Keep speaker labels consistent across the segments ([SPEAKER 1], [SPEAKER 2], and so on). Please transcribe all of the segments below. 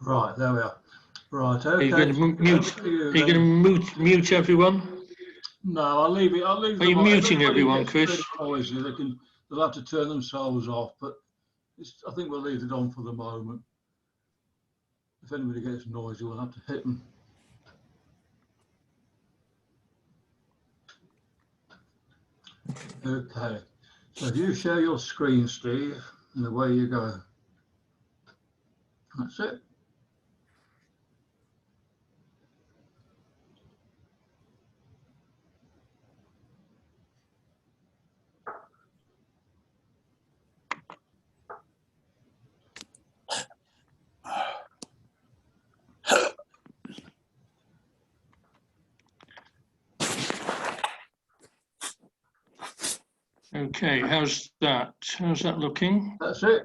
[SPEAKER 1] Right, there we are. Right, okay.
[SPEAKER 2] Are you going to mute? Are you going to mute everyone?
[SPEAKER 1] No, I'll leave it. I'll leave.
[SPEAKER 2] Are you muting everyone, Chris?
[SPEAKER 1] Noisy, they'll have to turn themselves off. But I think we'll leave it on for the moment. If anybody gets noisy, we'll have to hit them. Okay. So if you share your screen, Steve, and away you go. That's it.
[SPEAKER 2] Okay, how's that? How's that looking?
[SPEAKER 1] That's it.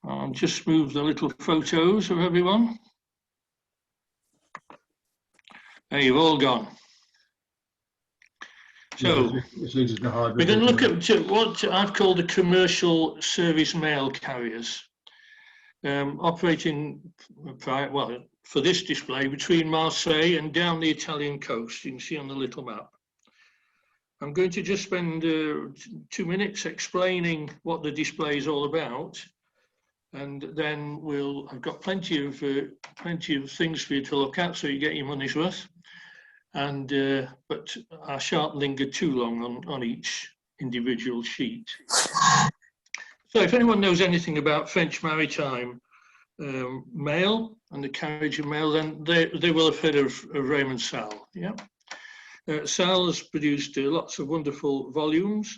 [SPEAKER 2] I'll just move the little photos of everyone. There, you've all gone. So we're going to look at what I've called the commercial service mail carriers, operating, well, for this display between Marseille and down the Italian coast. You can see on the little map. I'm going to just spend 2 minutes explaining what the display is all about, and then I've got plenty of things for you to look at, so you get your money's worth. And but I shan't linger too long on each individual sheet. So if anyone knows anything about French maritime mail and the carriage of mail, then they will have heard of Raymond Salle. Yeah. Salle has produced lots of wonderful volumes,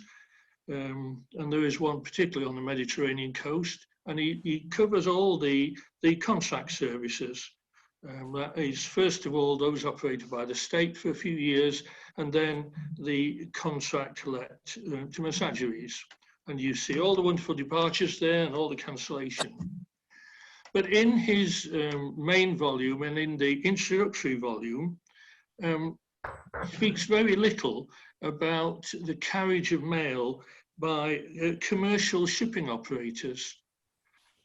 [SPEAKER 2] and there is one particularly on the Mediterranean coast, and he covers all the contract services. That is, first of all, those operated by the state for a few years, and then the contract let to messageries. And you see all the wonderful departures there and all the cancellation. But in his main volume and in the introductory volume, speaks very little about the carriage of mail by commercial shipping operators.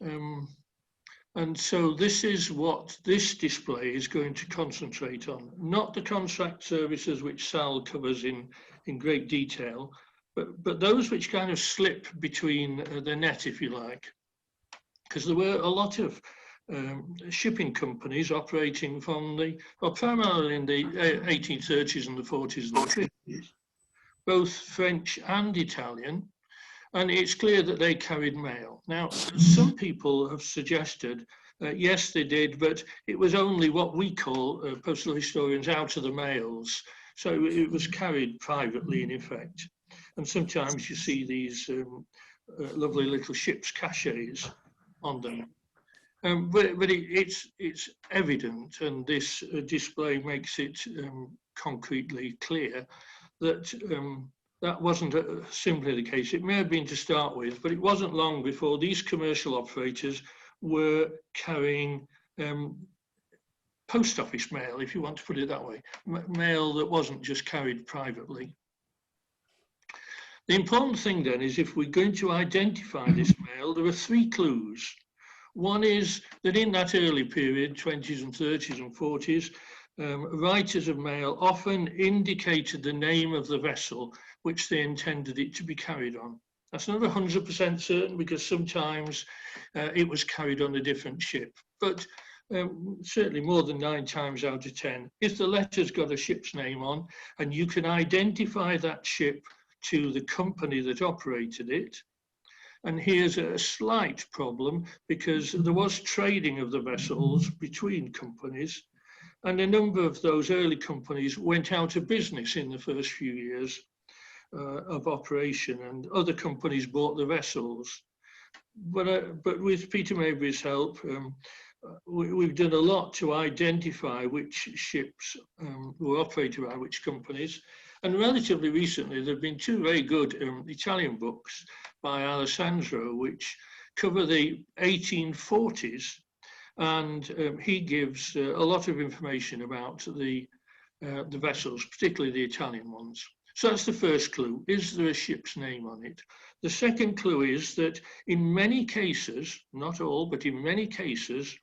[SPEAKER 2] And so this is what this display is going to concentrate on, not the contract services which Salle covers in great detail, but those which kind of slip between the net, if you like, because there were a lot of shipping companies operating from primarily in the 1830s and the 40s and the 50s, both French and Italian, and it's clear that they carried mail. Now, some people have suggested, yes, they did, but it was only what we call, postal historians, out of the mails. So it was carried privately, in effect. And sometimes you see these lovely little ships' cachets on them. But it's evident, and this display makes it concretely clear, that that wasn't simply the case. It may have been to start with, but it wasn't long before these commercial operators were carrying post office mail, if you want to put it that way, mail that wasn't just carried privately. The important thing then is, if we're going to identify this mail, there are 3 clues. One is that in that early period, 20s and 30s and 40s, writers of mail often indicated the name of the vessel which they intended it to be carried on. That's not 100% certain, because sometimes it was carried on a different ship, but certainly more than 9 times out of 10, if the letter's got a ship's name on and you can identify that ship to the company that operated it. And here's a slight problem, because there was trading of the vessels between companies, and a number of those early companies went out of business in the first few years of operation, and other companies bought the vessels. But with Peter Maybury's help, we've done a lot to identify which ships were operated by which companies. And relatively recently, there have been 2 very good Italian books by Alessandro, which cover the 1840s. And he gives a lot of information about the vessels, particularly the Italian ones. So that's the first clue. Is there a ship's name on it? The second clue is that in many cases, not all, but in many cases,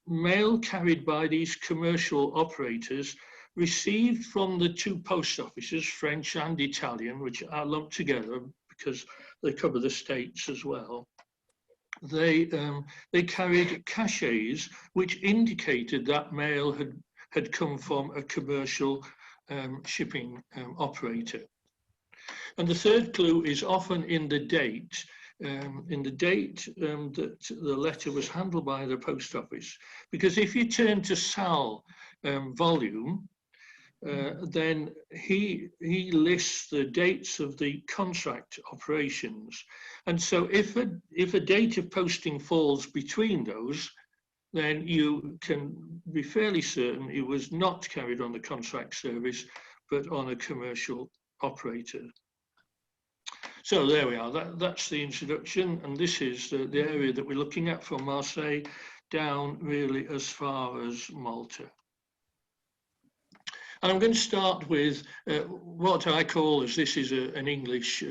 [SPEAKER 2] mail carried by these commercial operators received from the two post offices, French and Italian, which are lumped together because they cover the States as well. They carried cachets which indicated that mail had come from a commercial shipping operator. And the third clue is often in the date. That the letter was handled by the post office. Because if you turn to Sal volume, then he lists the dates of the contract operations. And so if a date of posting falls between those, then you can be fairly certain it was not carried on the contract service, but on a commercial operator. So there we are, that's the introduction, and this is the area that we're looking at from Marseille down really as far as Malta. And I'm going to start with what I call, as this is an English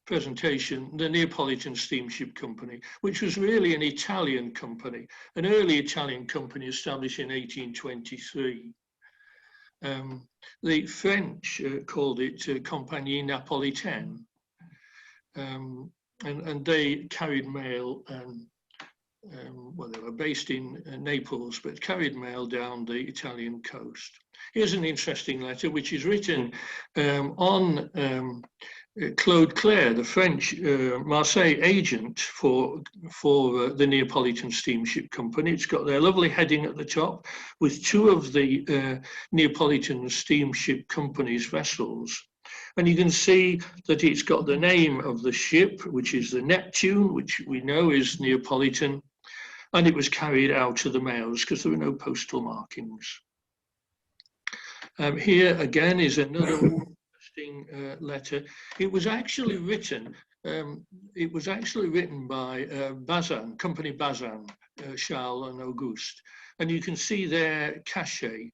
[SPEAKER 2] presentation, the Neapolitan Steamship Company, which was really an Italian company, an early Italian company established in 1823. The French called it Compagnie Napolitaine. And they carried mail, well, they were based in Naples, but carried mail down the Italian coast. Here's an interesting letter, which is written on Claude, the French Marseille agent for the Neapolitan Steamship Company. It's got their lovely heading at the top with two of the Neapolitan Steamship Company's vessels. And you can see that it's got the name of the ship, which is the Neptune, which we know is Neapolitan, and it was carried out to the mails because there were no postal markings. Here again is another interesting letter. It was actually written by BAZIN, Company BAZIN, Charles and Auguste, and you can see their cachet.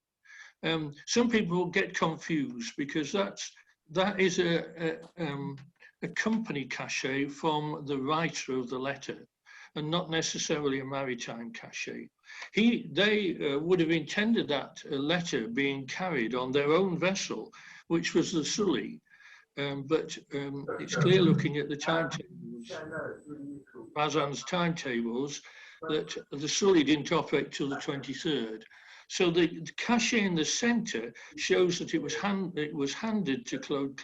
[SPEAKER 2] Some people get confused because that is a company cachet from the writer of the letter, and not necessarily a maritime cachet. They would have intended that letter being carried on their own vessel, which was the Sully, but it's clear looking at the timetables, Bazin's timetables, that the Sully didn't operate till the 23rd. So the cachet in the centre shows that it was handed to Claude,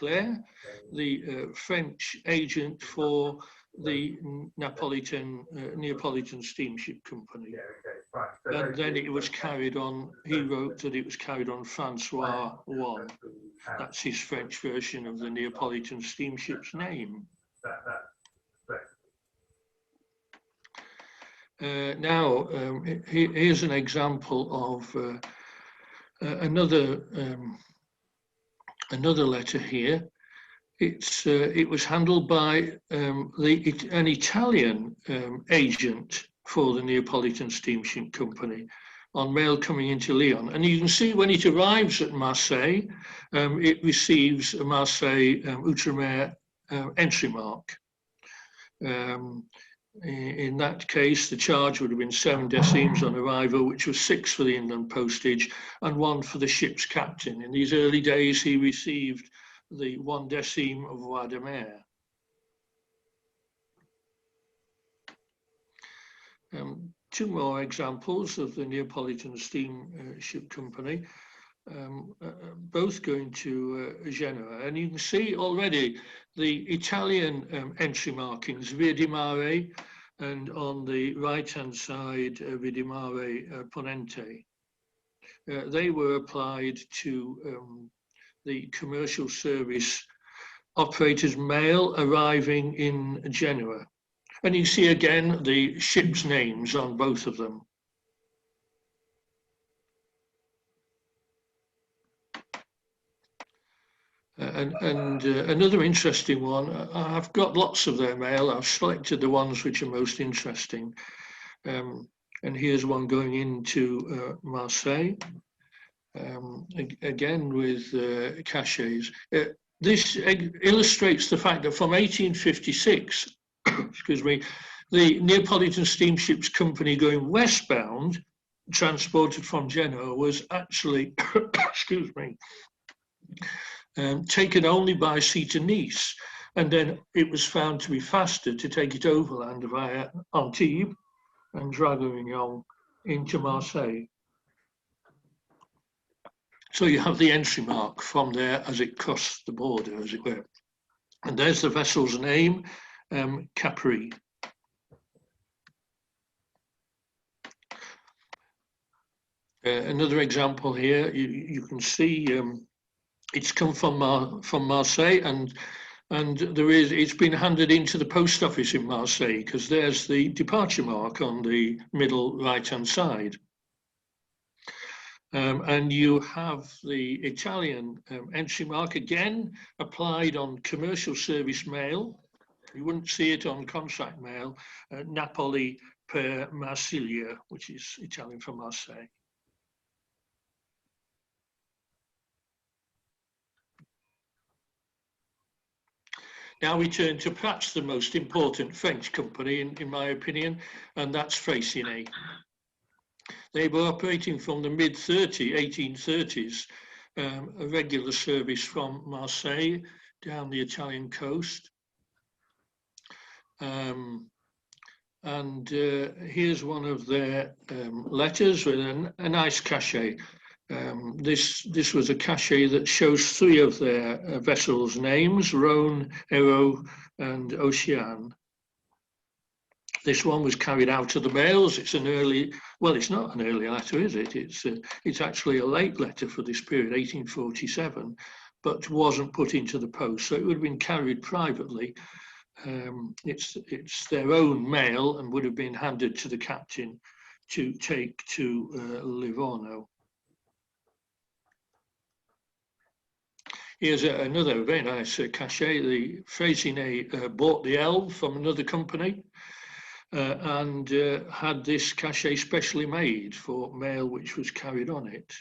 [SPEAKER 2] the French agent for the Neapolitan Steamship Company. And then it was carried on, he wrote that it was carried on Francois I. That's his French version of the Neapolitan steamship's name. Now, here's an example of another letter here. It was handled by an Italian agent for the Neapolitan Steamship Company on mail coming into Lyon. And you can see when it arrives at Marseille, it receives a Marseille Outremer entry mark. In that case, the charge would have been 7 décimes on arrival, which was 6 for the inland postage and 1 for the ship's captain. In these early days, he received the 1 décime of voie de mer. Two more examples of the Neapolitan Steamship Company, both going to Genoa. And you can see already the Italian entry markings, Via di Mare, and on the right-hand side, Via di Mare Ponente. They were applied to the commercial service operators' mail arriving in Genoa. And you see again the ship's names on both of them. Another interesting one, I've got lots of their mail. I've selected the ones which are most interesting. And here's one going into Marseille. again with cachets. This illustrates the fact that from 1856, excuse me, the Neapolitan Steamships Company going westbound, transported from Genoa, was actually, excuse me, taken only by sea to Nice. And then it was found to be faster to take it overland via Antibes and Draguignan into Marseille. So you have the entry mark from there as it crossed the border, as it were. And there's the vessel's name, Capri. Another example here, you can see it's come from Marseille, and it's been handed into the post office in Marseille, because there's the departure mark on the middle right-hand side. And you have the Italian entry mark again applied on commercial service mail. You wouldn't see it on contract mail, Napoli per Marsiglia, which is Italian for Marseille. Now we turn to perhaps the most important French company, in my opinion, and that's Freycinet. They were operating from the mid-1830s, a regular service from Marseille down the Italian coast. Here's one of their letters with a nice cachet. This was a cachet that shows three of their vessels' names, Rhône, Hérault, and Océane. This one was carried out of the mails. It's an early, well, it's not an early letter, is it? It's actually a late letter for this period, 1847, but wasn't put into the post, so it would have been carried privately. It's their own mail and would have been handed to the captain to take to Livorno. Here's another very nice cachet. The Freycinet bought the Elbe from another company and had this cachet specially made for mail which was carried on it.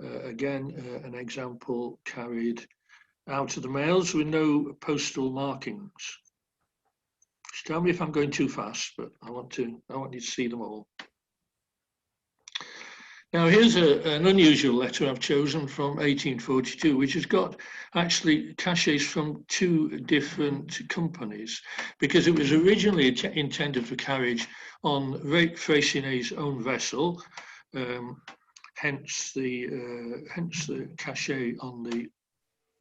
[SPEAKER 2] Again, an example carried out of the mails with no postal markings. Just tell me if I'm going too fast, but I want you to see them all. Now here's an unusual letter I've chosen from 1842, which has got actually cachets from two different companies, because it was originally intended for carriage on Freycinet's own vessel, hence the cachet on the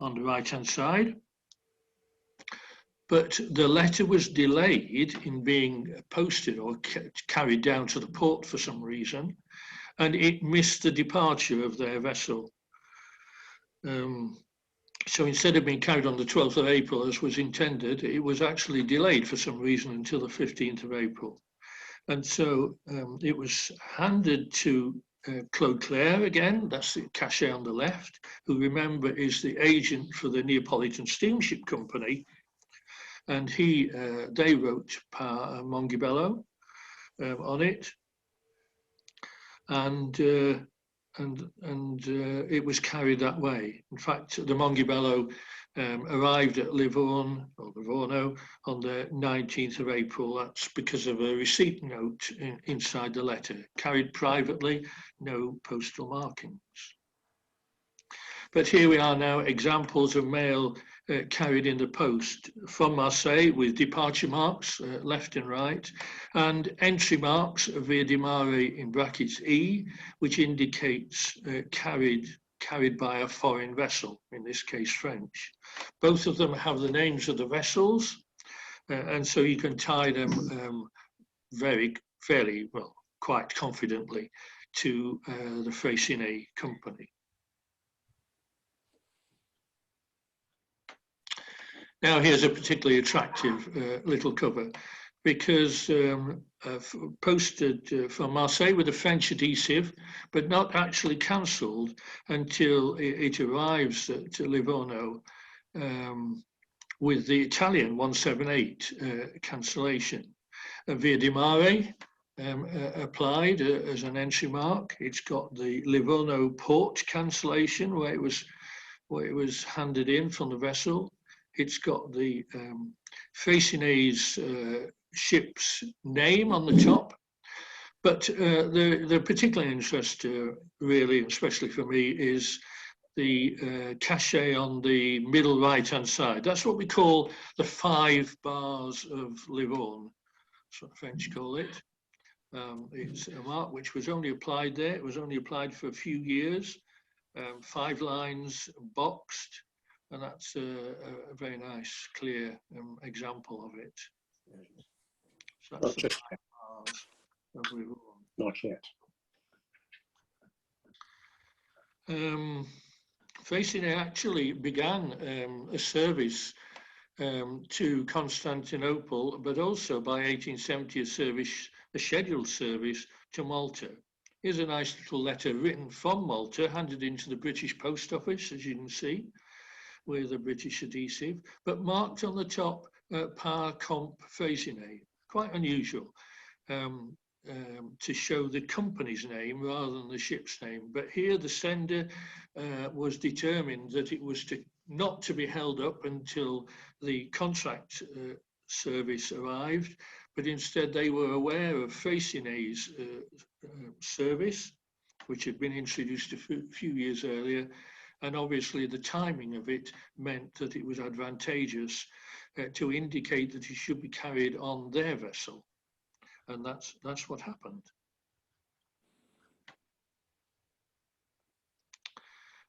[SPEAKER 2] right-hand side. But the letter was delayed in being posted or carried down to the port for some reason, and it missed the departure of their vessel. So instead of being carried on the 12th of April, as was intended, it was actually delayed for some reason until the 15th of April. And so it was handed to Claude again, that's the cachet on the left, who, remember, is the agent for the Neapolitan Steamship Company. And they wrote par Monghibello on it. And it was carried that way. In fact, the Monghibello arrived at Livorno on the 19th of April. That's because of a receipt note inside the letter, carried privately, no postal markings. But here we are now, examples of mail carried in the post from Marseille with departure marks left and right, and entry marks via di mare in brackets E, which indicates carried by a foreign vessel, in this case French. Both of them have the names of the vessels, and so you can tie them fairly well, quite confidently to the Freycinet company. Now here's a particularly attractive little cover, because posted from Marseille with a French adhesive, but not actually cancelled until it arrives at Livorno with the Italian 178 cancellation. Via di Mare, applied as an entry mark. It's got the Livorno port cancellation where it was handed in from the vessel. It's got the Freycinet's ship's name on the top. But the particular interest, really, especially for me, is the cachet on the middle right-hand side. That's what we call the 5 bars of Livorno. That's what the French call it. It's a mark which was only applied there. It was only applied for a few years. 5 lines boxed, and that's a very nice, clear example of it. So that's the 5 bars of Livorno.
[SPEAKER 3] Not yet.
[SPEAKER 2] Freycinet actually began a service to Constantinople, but also by 1870 a scheduled service to Malta. Here's a nice little letter written from Malta, handed into the British Post Office, as you can see, with a British adhesive, but marked on the top Par Comp Freycinet. Quite unusual to show the company's name rather than the ship's name. But here the sender was determined that it was not to be held up until the contract service arrived, but instead they were aware of Freycinet's service, which had been introduced a few years earlier, and obviously the timing of it meant that it was advantageous to indicate that it should be carried on their vessel, and that's what happened.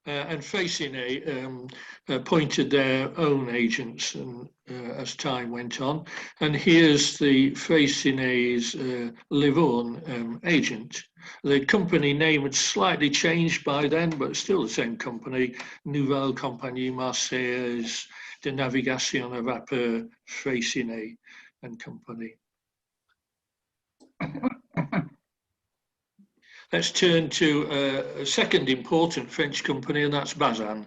[SPEAKER 2] And Freycinet appointed their own agents as time went on. And here's the Freycinet's Livorno agent. The company name had slightly changed by then, but still the same company, Nouvelle Compagnie Marseillaise de Navigation à Vapeur Freycinet and Company. Let's turn to a second important French company, and that's BAZIN.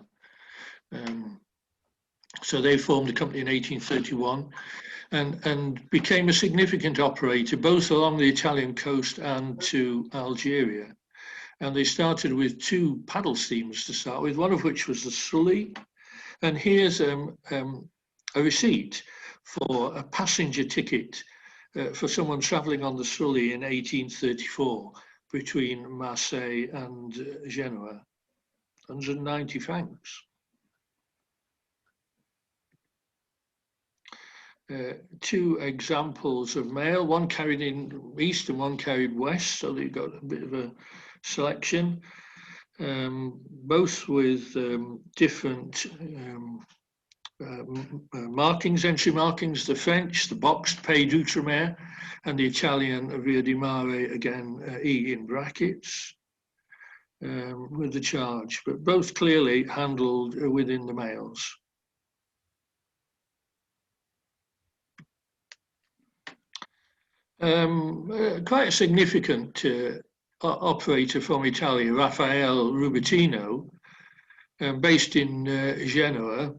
[SPEAKER 2] So they formed the company in 1831 and became a significant operator both along the Italian coast and to Algeria. And they started with 2 paddle steamers to start with, one of which was the Sully. And here's a receipt for a passenger ticket for someone traveling on the Sully in 1834. Between Marseille and Genoa, 190 francs. 2 examples of mail, one carried in east and one carried west, so they got a bit of a selection, both with different markings, entry markings, the French, the boxed Pays d'Outre-mer, and the Italian Via di Mare, again, E in brackets, with the charge, but both clearly handled within the mails. Quite a significant operator from Italy, Raffaele Rubettino, based in Genoa.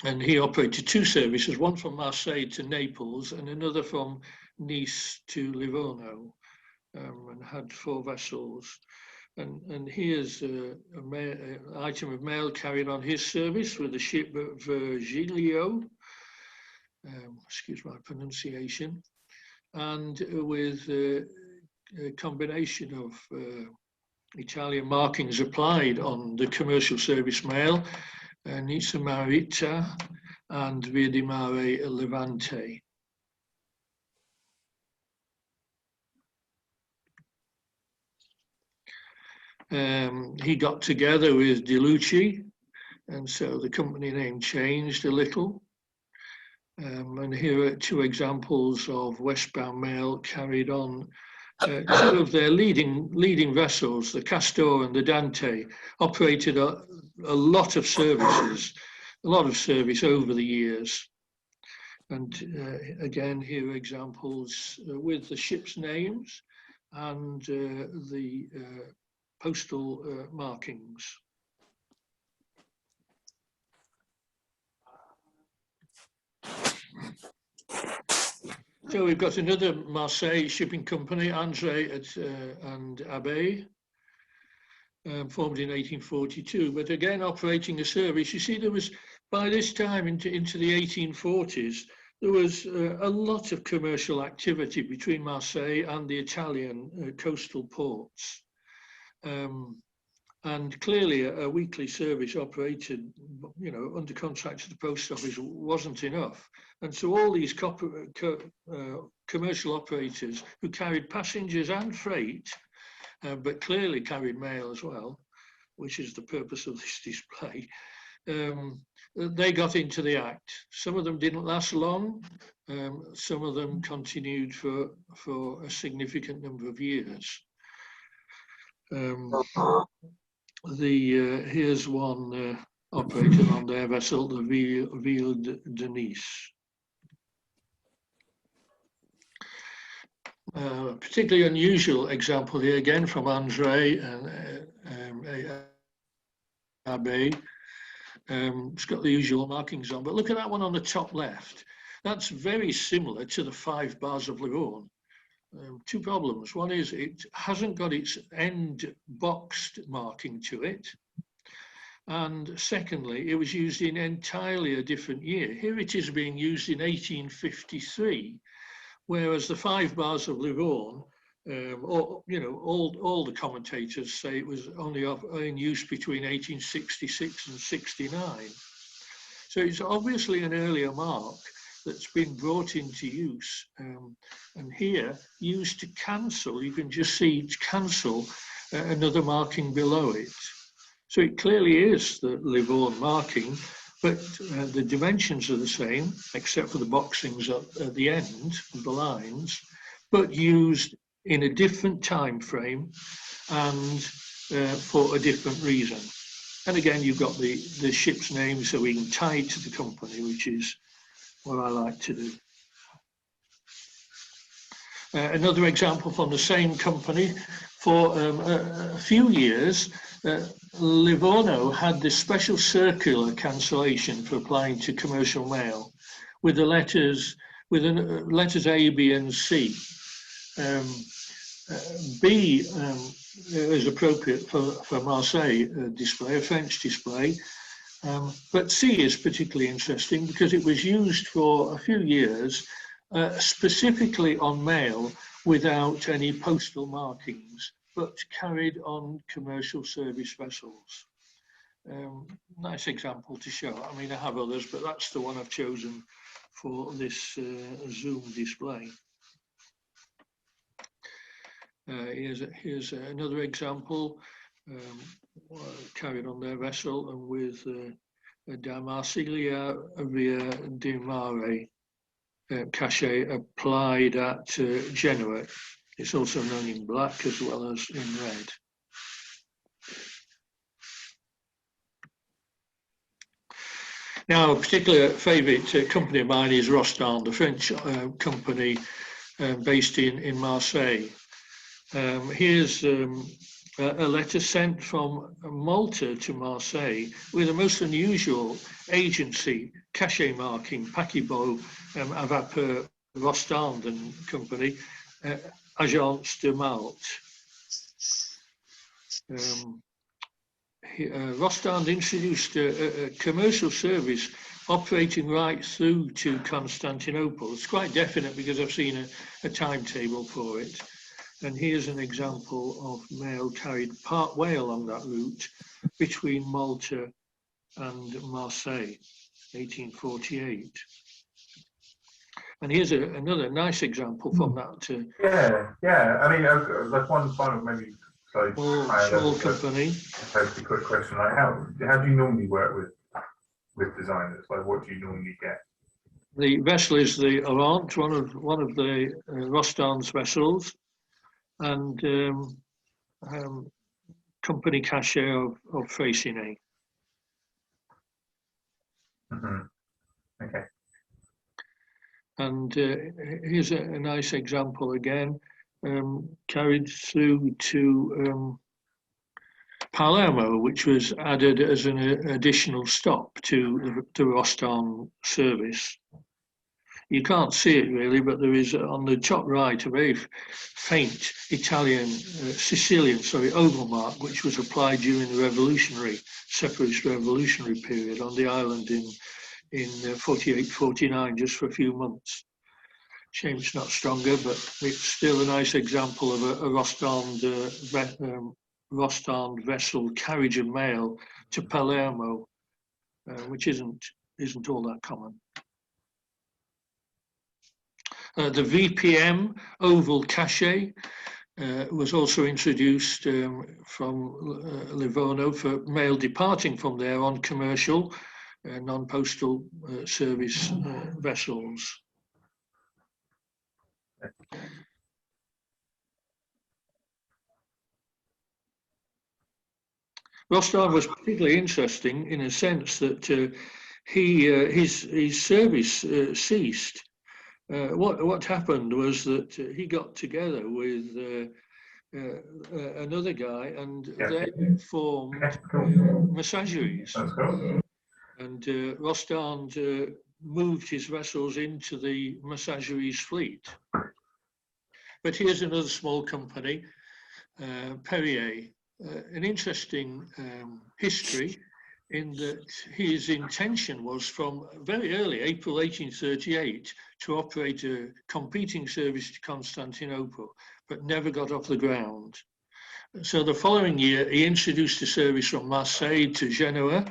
[SPEAKER 2] And he operated 2 services, one from Marseille to Naples and another from Nice to Livorno, and had 4 vessels. And here's an item of mail carried on his service with the ship Virgilio, excuse my pronunciation, and with a combination of Italian markings applied on the commercial service mail, Nizza Marita and Via di Mare Levante. He got together with De Lucci, and so the company name changed a little. And here are 2 examples of westbound mail carried on 2 of their leading vessels, the Castor and the Dante, operated a lot of services, a lot of service over the years. And again, here are examples with the ship's names and the postal markings. So we've got another Marseille shipping company, Andre and ABEILLE, formed in 1842, but again operating a service. You see, there was, by this time into the 1840s, there was a lot of commercial activity between Marseille and the Italian coastal ports. And clearly a weekly service operated, you know, under contract to the post office wasn't enough. And so all these commercial operators who carried passengers and freight, but clearly carried mail as well, which is the purpose of this display, they got into the act. Some of them didn't last long. Some of them continued for a significant number of years. Here's one operated on their vessel, the Ville de Nice. Particularly unusual example here, again from Andre and ABEILLE. It's got the usual markings on, but look at that one on the top left. That's very similar to the 5 bars of Livorno. Two problems. One is it hasn't got its end boxed marking to it. And secondly, it was used in entirely a different year. Here it is being used in 1853, whereas the 5 bars of Livorno, or, you know, all the commentators say it was only in use between 1866 and 69. So it's obviously an earlier mark that's been brought into use, and here used to cancel. You can just see cancel another marking below it. So it clearly is the Livorno marking, but the dimensions are the same, except for the boxings at the end of the lines, but used in a different time frame and for a different reason. And again, you've got the ship's name, so we can tie it to the company, which is what I like to do. Another example from the same company. For a few years, Livorno had this special circular cancellation for applying to commercial mail with the letters A, B, and C. B is appropriate for Marseille display, a French display. But C is particularly interesting because it was used for a few years specifically on mail without any postal markings, but carried on commercial service vessels. Nice example to show. I mean, I have others, but that's the one I've chosen for this Zoom display. Here's another example. Carried on their vessel and with da Marsiglia via di Mare cachet applied at Genoa. It's also known in black as well as in red. Now, a particular favourite company of mine is ROSTAND, a French company based in Marseille. Here's a letter sent from Malta to Marseille with a most unusual agency, cachet marking, Paquebot, à vapeur, ROSTAND and Company, Agence de Malte. ROSTAND introduced a commercial service operating right through to Constantinople. It's quite definite because I've seen a timetable for it. And here's an example of mail carried part way along that route between Malta and Marseille, 1848. And here's another nice example from that.
[SPEAKER 3] Yeah. I mean, that's one final maybe
[SPEAKER 2] small company.
[SPEAKER 3] Totally quick question. Like, how do you normally work with designers? Like, what do you normally get?
[SPEAKER 2] The vessel is the Orant, one of the ROSTAND's vessels. And company cachet of Freycinet.
[SPEAKER 3] Okay.
[SPEAKER 2] And here's a nice example again, carried through to Palermo, which was added as an additional stop to the ROSTAND service. You can't see it really, but there is on the top right a very faint Italian, Sicilian, oval mark, which was applied during the separatist revolutionary period on the island in 48-49, just for a few months. Shame it's not stronger, but it's still a nice example of a Rostand vessel carriage of mail to Palermo, which isn't all that common. The VPM oval cachet was also introduced from Livorno for mail departing from there on commercial non-postal service vessels. Rostand was particularly interesting in a sense that his service ceased. What happened was that he got together with another guy, and they formed massageries. And Rostand moved his vessels into the massageries fleet. But here's another small company, Perrier. An interesting history in that his intention was from very early, April 1838, to operate a competing service to Constantinople, but never got off the ground. So the following year, he introduced a service from Marseille to Genoa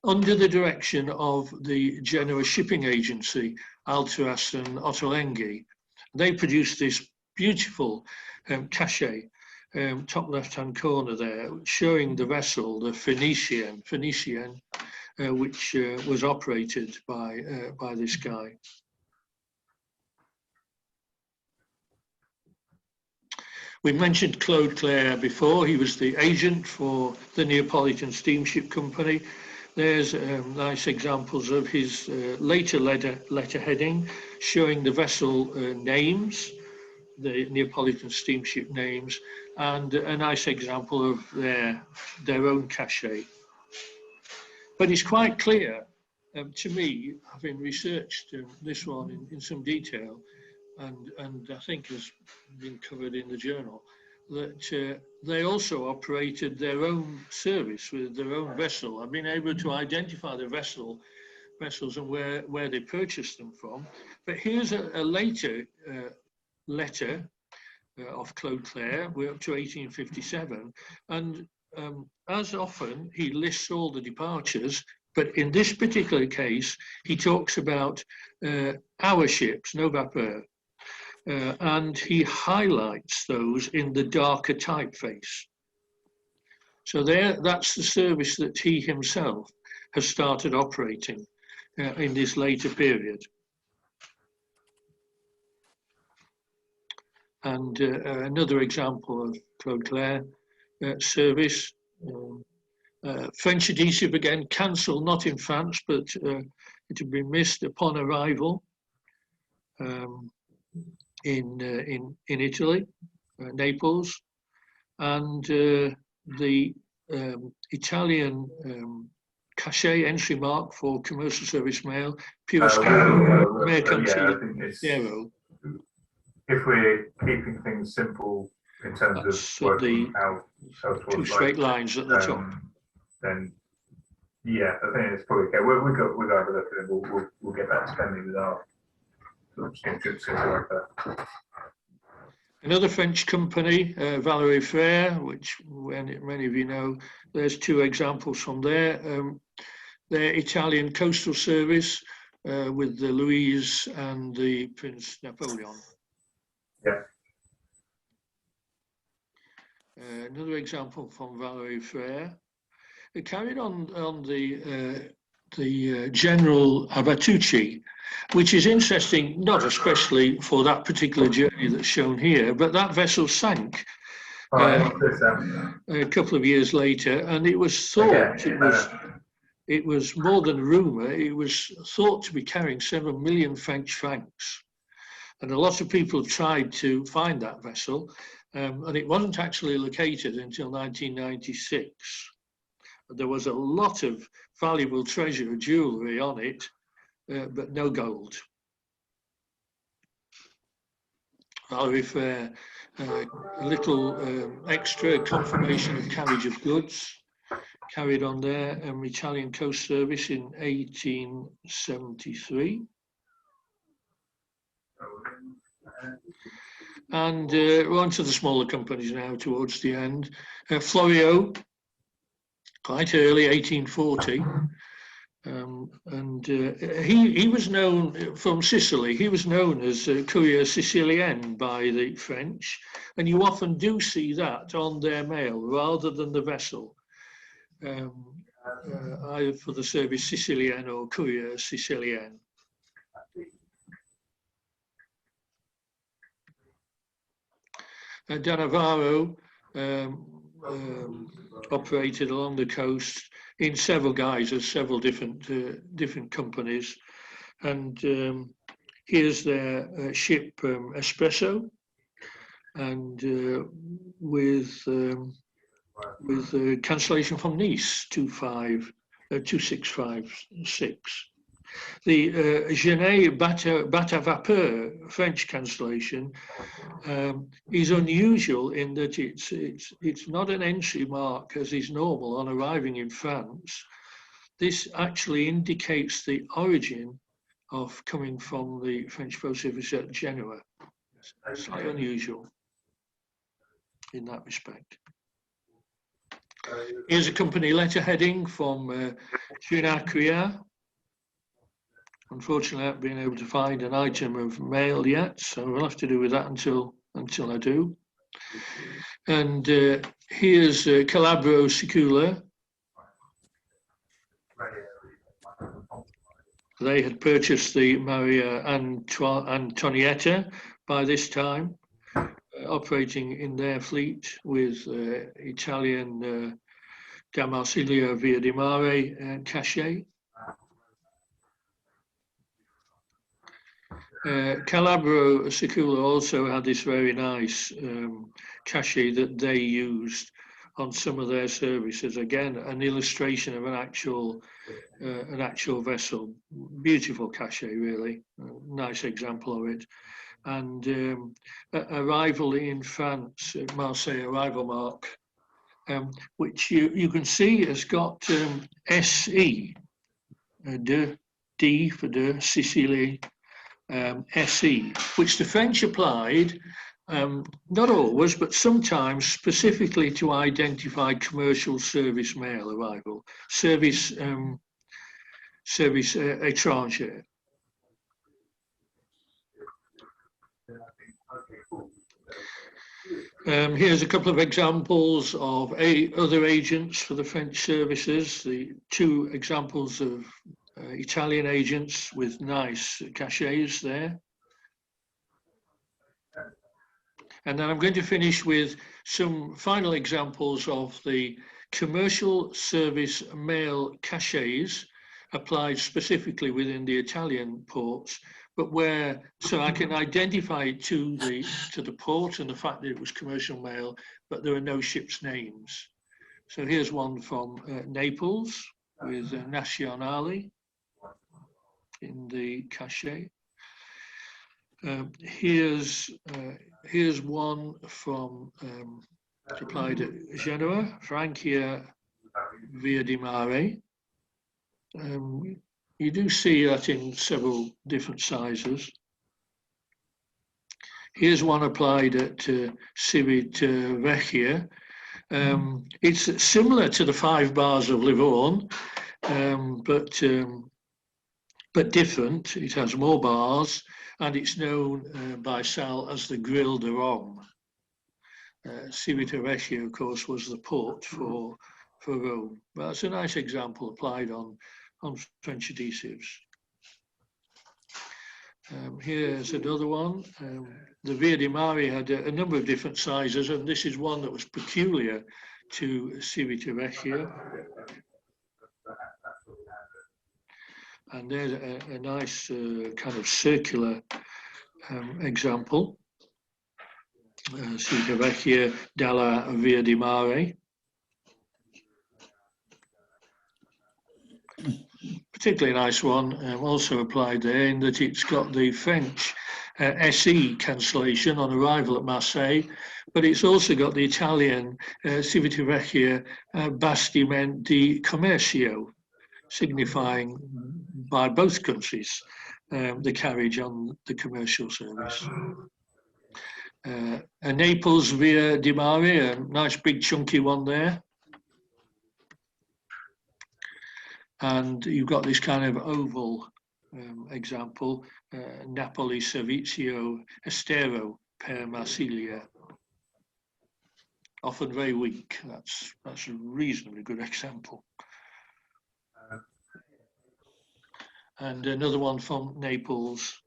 [SPEAKER 2] under the direction of the Genoa shipping agency, Alteras and Ottolenghi. They produced this beautiful cachet, top left-hand corner there, showing the vessel, the Phoenician, which was operated by this guy. We mentioned Claude before. He was the agent for the Neapolitan Steamship Company. There's nice examples of his later letterheading, showing the vessel names, the Neapolitan steamship names, and a nice example of their own cachet. But it's quite clear to me, having researched this one in some detail, and I think has been covered in the journal, that they also operated their own service with their own vessel. I've been able to identify the vessels and where they purchased them from. But here's a later letter of Claude. We're up to 1857, and as often he lists all the departures, but in this particular case he talks about our ships, no vapeur, and he highlights those in the darker typeface. So that's the service that he himself has started operating in this later period. And another example of Claude service, French adhesive again, cancelled, not in France, but it had been missed upon arrival in Italy, Naples, and the Italian cachet entry mark for commercial service mail, Pure Mercantilero.
[SPEAKER 3] If we're keeping things simple in terms of working out
[SPEAKER 2] two straight lines at the top,
[SPEAKER 3] then yeah, I think it's probably okay. We've got to have a look at it. We'll get that spending with our like that.
[SPEAKER 2] Another French company, VALERY FRERES, which many of you know, there's two examples from there. Their Italian coastal service with the Louise and the Prince Napoleon.
[SPEAKER 3] Yeah.
[SPEAKER 2] Another example from VALERY FRERES. It carried on the General Abatucci, which is interesting, not especially for that particular journey that's shown here, but that vessel sank a couple of years later, and it was thought it was more than a rumour. It was thought to be carrying 7 million French francs, and a lot of people tried to find that vessel, and it wasn't actually located until 1996. There was a lot of valuable treasure, jewellery on it, but no gold. Valery Frere, a little extra confirmation of carriage of goods, carried on there, Italian coast service in 1873. And we're on to the smaller companies now towards the end. Florio, quite early, 1840. He was known from Sicily. He was known as Courrier Sicilien by the French, and you often do see that on their mail rather than the vessel, either for the service Sicilien or Courrier Sicilien. Danavaro operated along the coast in several guises, several different companies, and here's their ship Espresso, and with cancellation from Nice 2656. The Jeanne Bateau Vapeur French cancellation is unusual in that it's not an entry mark as is normal on arriving in France. This actually indicates the origin of coming from the French post service at Genoa. It's slightly unusual in that respect. Here's a company letterheading from Jeanne. Unfortunately, I haven't been able to find an item of mail yet, so we'll have to do with that until I do. And here's Calabro Sicula. They had purchased the Maria Antonietta by this time, operating in their fleet with Italian da Marsiglia Via di Mare and CACHET. Calabro Sicula also had this very nice CACHET that they used on some of their services. Again, an illustration of an actual vessel. Beautiful CACHET, really. Nice example of it. And arrival in France, Marseille arrival mark, which you can see has got SE, D for de Sicily. SE, which the French applied, not always, but sometimes specifically to identify commercial service mail arrival, service étranger. Here's a couple of examples of other agents for the French services, the two examples of Italian agents with nice cachets there. And then I'm going to finish with some final examples of the commercial service mail cachets applied specifically within the Italian ports, but where, so I can identify it to the port and the fact that it was commercial mail, but there are no ships' names. So here's one from Naples with Nazionale in the cachet. Here's one from supplied at Genoa, Francia Via di Mare. You do see that in several different sizes. Here's one applied at CIVITA. It's similar to the 5 bars of Livorno, but different. It has more bars, and it's known by Sal as the Grille de Rome. CIVITA, of course, was the port for Rome. But that's a nice example applied on French adhesives. Here's another one. The Via di Mare had a number of different sizes, and this is one that was peculiar to CIVITA. And there's a nice kind of circular example. CIVITA dalla Via di Mare. Particularly nice one, also applied there in that it's got the French SE cancellation on arrival at Marseille, but it's also got the Italian CIVITA VECCHIA Bastimento di Commercio, signifying by both countries the carriage on the commercial service. A Naples via di Mare, a nice big chunky one there. And you've got this kind of oval example, Napoli Servizio Estero per Marsiglia. Often very weak. That's a reasonably good example. And another one from Naples,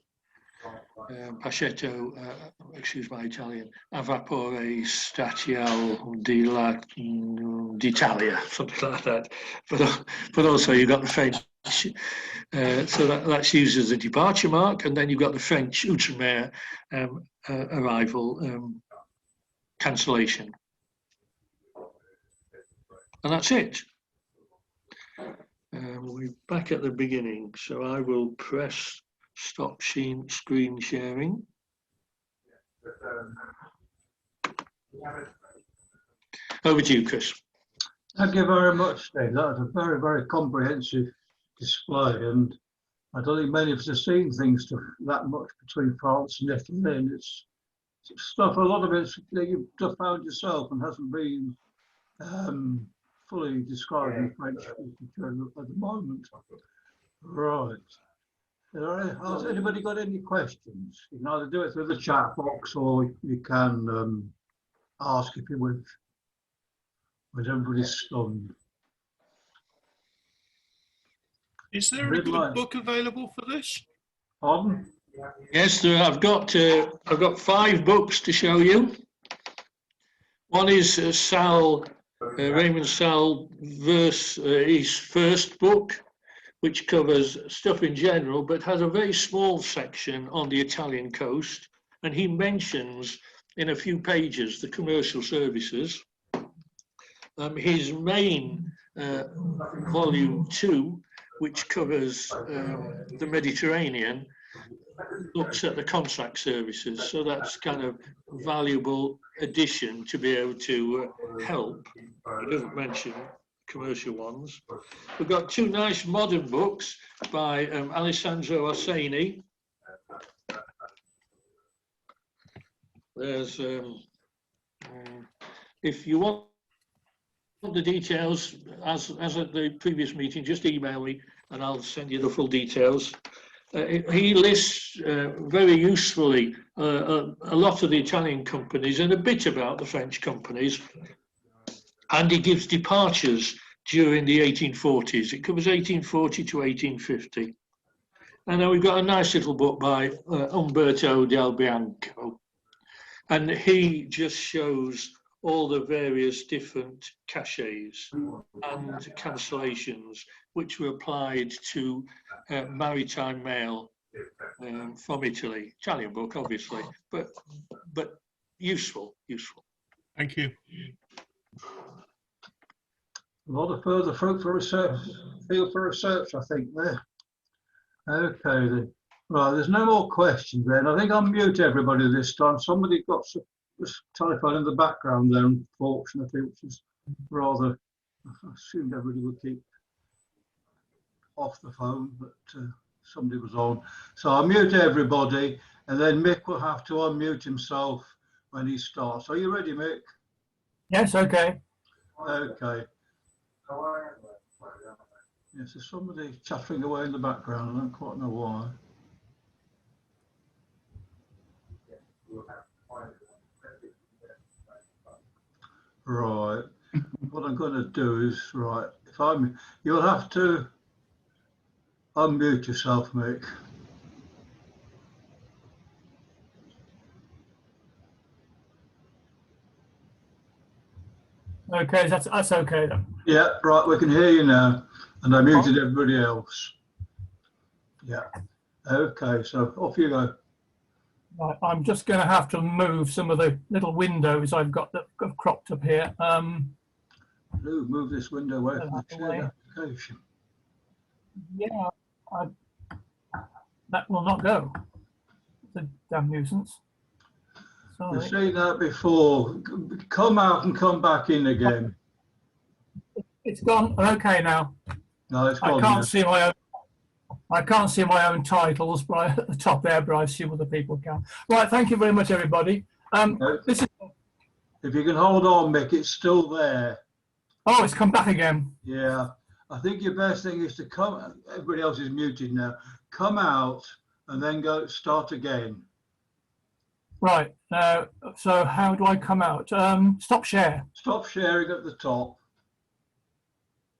[SPEAKER 2] Pachetto, excuse my Italian, a vapore statial d'Italia, something like that. But also you've got the French, so that's used as a departure mark, and then you've got the French outre-mer arrival cancellation. And that's it. We're back at the beginning, so I will press stop screen sharing. Over to you, Chris.
[SPEAKER 1] Thank you very much, Steve. That was a very, very comprehensive display, and I don't think many of us have seen things that much between France and Italy, and it's stuff, a lot of it that you've just found yourself and hasn't been fully described in French at the moment. Right. Has anybody got any questions? You can either do it through the chat box, or you can ask if you wish. When everybody's stunned.
[SPEAKER 4] Is there a good book available for this?
[SPEAKER 1] Pardon?
[SPEAKER 2] Yes, I've got 5 books to show you. One is Raymond Sal his first book, which covers stuff in general, but has a very small section on the Italian coast. And he mentions in a few pages the commercial services. His main volume 2, which covers the Mediterranean, looks at the contract services. So that's kind of valuable addition to be able to help. He doesn't mention commercial ones. We've got 2 nice modern books by Alessandro Orsini. There's, if you want the details, as at the previous meeting, just email me and I'll send you the full details. He lists very usefully a lot of the Italian companies and a bit about the French companies, and he gives departures during the 1840s. It covers 1840 to 1850. And then we've got a nice little book by Umberto Del Bianco, and he just shows all the various different cachets and cancellations which were applied to maritime mail from Italy. Italian book, obviously, but useful.
[SPEAKER 4] Thank you.
[SPEAKER 1] A lot of further field for research, I think, there. Okay, then. Right, there's no more questions then. I think I'll mute everybody this time. Somebody got this telephone in the background there, unfortunately, which is rather, I assumed everybody would keep off the phone, but somebody was on. So I'll mute everybody, and then Mick will have to unmute himself when he starts. Are you ready, Mick?
[SPEAKER 5] Yes, okay.
[SPEAKER 1] Okay. Yes, there's somebody chattering away in the background. I don't quite know why. Right. What I'm going to do is, right, you'll have to unmute yourself, Mick.
[SPEAKER 5] Okay, that's okay then.
[SPEAKER 1] Yeah, right, we can hear you now. And I muted everybody else. Yeah. Okay, so off you go.
[SPEAKER 5] Right, I'm just going to have to move some of the little windows I've got that have cropped up here.
[SPEAKER 1] Move this window away from the shared application.
[SPEAKER 5] Yeah, that will not go. the damn nuisance.
[SPEAKER 1] You've
[SPEAKER 5] Sorry.
[SPEAKER 1] seen that before. Come out and come back in again.
[SPEAKER 5] It's gone. Okay now.
[SPEAKER 1] No, it's
[SPEAKER 5] I
[SPEAKER 1] gone
[SPEAKER 5] can't
[SPEAKER 1] now.
[SPEAKER 5] see my own. I can't see my own titles, but at the top there, but I assume other people can. Right. Thank you very much, everybody. This is.
[SPEAKER 1] If you can hold on, Mick, it's still there.
[SPEAKER 5] Oh, it's come back again.
[SPEAKER 1] Yeah. I think your best thing is to come. Everybody else is muted now. Come out and then go start again.
[SPEAKER 5] Right. So how do I come out? Stop share.
[SPEAKER 1] Stop sharing at the top.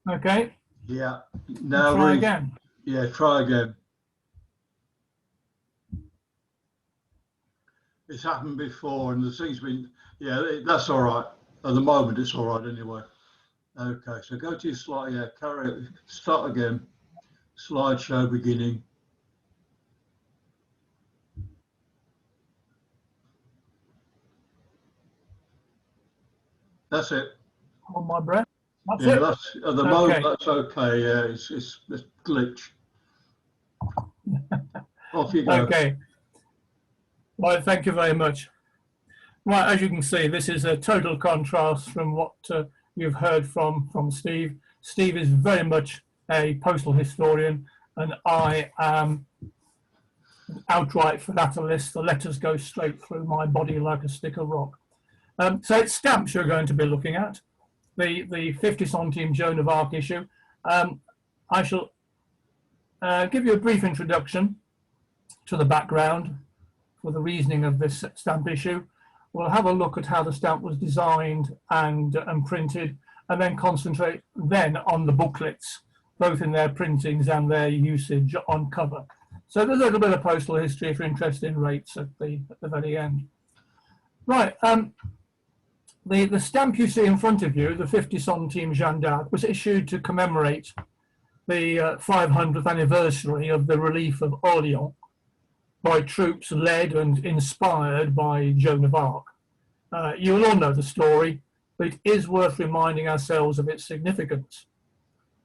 [SPEAKER 5] Okay.
[SPEAKER 1] Yeah. Now
[SPEAKER 5] Try again.
[SPEAKER 1] Yeah, try again. It's happened before, and the thing's been. Yeah, that's all right. At the moment, it's all right anyway. Okay, so go to your slide. Yeah, carry it. Start again. Slideshow beginning. That's it.
[SPEAKER 5] On my breath. That's
[SPEAKER 1] Yeah,
[SPEAKER 5] it.
[SPEAKER 1] that's at the moment. That's okay. Yeah, it's glitch. Off you go.
[SPEAKER 5] Okay. Well, thank you very much. Right, as you can see, this is a total contrast from what you've heard from Steve. Steve is very much a postal historian, and I am an outright philatelist. The letters go straight through my body like a stick of rock. So it's stamps you're going to be looking at. The 50 centime Joan of Arc issue. I shall give you a brief introduction to the background for the reasoning of this stamp issue. We'll have a look at how the stamp was designed and printed, and then concentrate then on the booklets, both in their printings and their usage on cover. So there's a little bit of postal history if you're interested in rates at the very end. Right, the stamp you see in front of you, the 50 centime Jeanne d'Arc, was issued to commemorate the 500th anniversary of the relief of Orléans by troops led and inspired by Joan of Arc. You will all know the story, but it is worth reminding ourselves of its significance.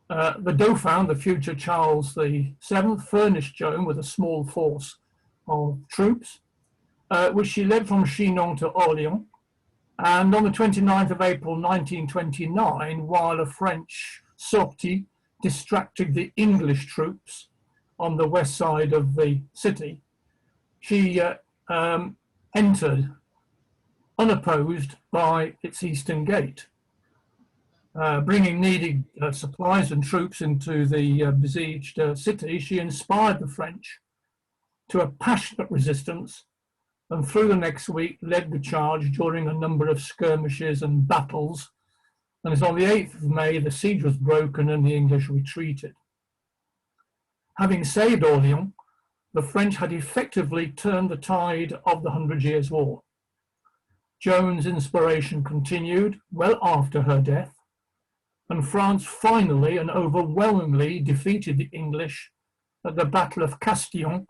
[SPEAKER 5] The Dauphin, the future Charles VII, furnished Joan with a small force of troops, which she led from Chinon to Orléans. And on the 29th of April 1929, while a French sortie distracted the English troops on the west side of the city, she entered unopposed by its eastern gate. Bringing needed supplies and troops into the besieged city, she inspired the French to a passionate resistance, and through the next week led the charge during a number of skirmishes and battles. And it's on the 8th of May, the siege was broken and the English retreated. Having saved Orléans, the French had effectively turned the tide of the 100 Years' War. Joan's inspiration continued well after her death, and France finally and overwhelmingly defeated the English at the Battle of Castillon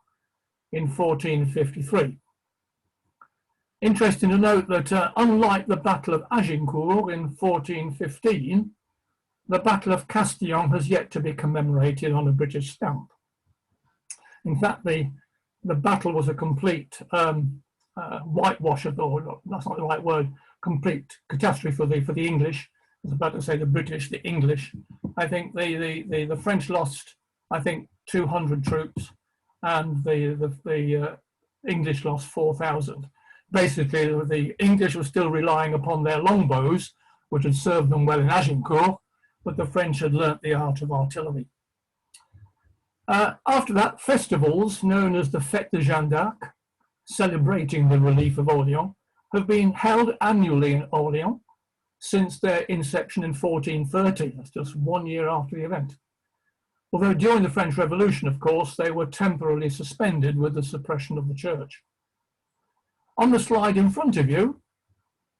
[SPEAKER 5] in 1453. Interesting to note that unlike the Battle of Agincourt in 1415, the Battle of Castillon has yet to be commemorated on a British stamp. In fact, the battle was a complete whitewash, or that's not the right word, complete catastrophe for the English. I was about to say the British, the English. I think the French lost, I think, 200 troops, and the English lost 4,000. Basically, the English were still relying upon their longbows, which had served them well in Agincourt, but the French had learnt the art of artillery. After that, festivals known as the Fête de Jeanne d'Arc, celebrating the relief of Orléans, have been held annually in Orléans since their inception in 1430. That's just 1 year after the event. Although during the French Revolution, of course, they were temporarily suspended with the suppression of the church. On the slide in front of you,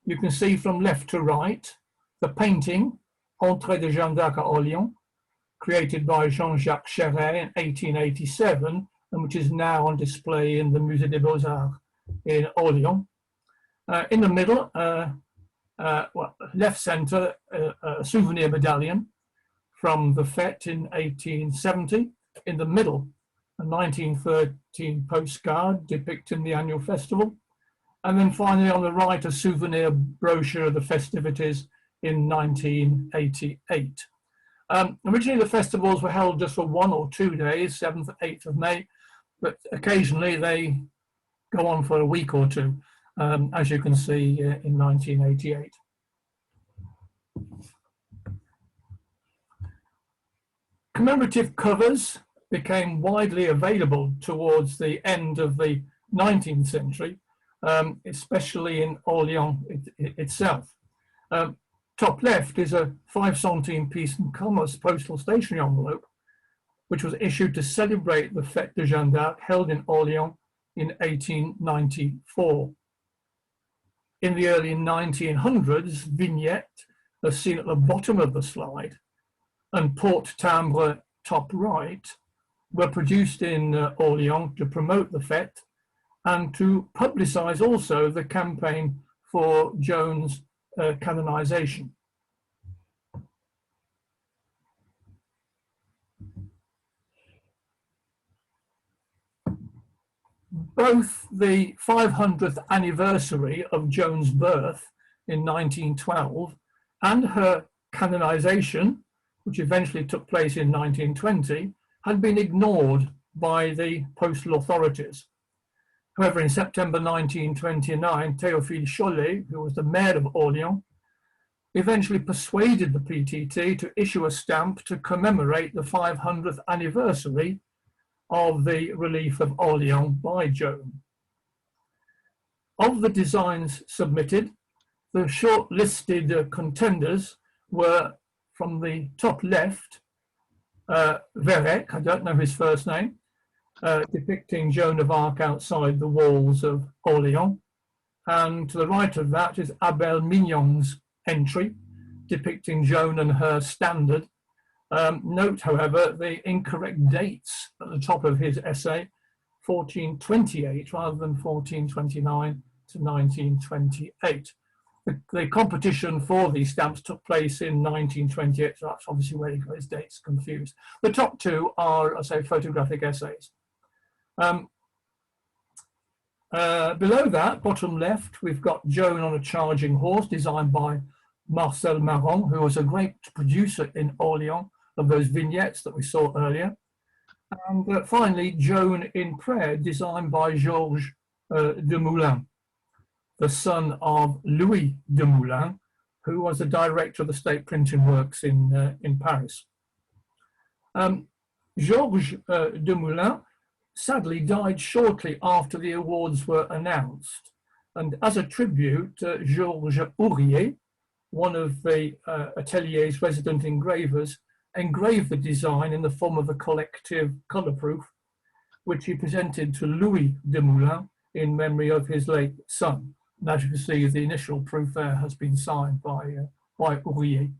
[SPEAKER 5] you can see from left to right the painting Entrée de Jeanne d'Arc à Orléans, created by Jean-Jacques Chéret in 1887, and which is now on display in the Musée des Beaux-Arts in Orléans. In the middle, left centre, a souvenir medallion from the fête in 1870. In the middle, a 1913 postcard depicting the annual festival. And then finally on the right, a souvenir brochure of the festivities in 1988. Originally the festivals were held just for 1 or 2 days, 7th and 8th of May, but occasionally they go on for a week or two, as you can see in 1988. Commemorative covers became widely available towards the end of the 19th century, especially in Orléans itself. Top left is a 5-centime Peace and Commerce postal stationery envelope, which was issued to celebrate the Fête de Jeanne d'Arc held in Orléans in 1894. In the early 1900s, vignettes are seen at the bottom of the slide, and porte timbre top right were produced in Orléans to promote the fête and to publicise also the campaign for Joan's canonization. Both the 500th anniversary of Joan's birth in 1912 and her canonization, which eventually took place in 1920, had been ignored by the postal authorities. However, in September 1929, Théophile Chollet, who was the mayor of Orléans, eventually persuaded the PTT to issue a stamp to commemorate the 500th anniversary of the relief of Orléans by Joan. Of the designs submitted, the shortlisted contenders were, from the top left, Verrec, I don't know his first name, depicting Joan of Arc outside the walls of Orléans. And to the right of that is ABEILLE Mignon's entry, depicting Joan and her standard. Note, however, the incorrect dates at the top of his essay, 1428 rather than 1429 to 1928. The competition for these stamps took place in 1928, so that's obviously where he got his dates confused. The top two are, I say, photographic essays. Below that, bottom left, we've got Joan on a charging horse, designed by Marcel Marron, who was a great producer in Orléans of those vignettes that we saw earlier. And finally, Joan in prayer, designed by Georges de Moulin, the son of Louis de Moulin, who was the director of the state printing works in Paris. Georges de Moulin sadly died shortly after the awards were announced. And as a tribute, Georges Ourier, one of the Atelier's resident engravers, engraved the design in the form of a collective colour proof, which he presented to Louis de Moulin in memory of his late son. And as you can see, the initial proof there has been signed by Ourier.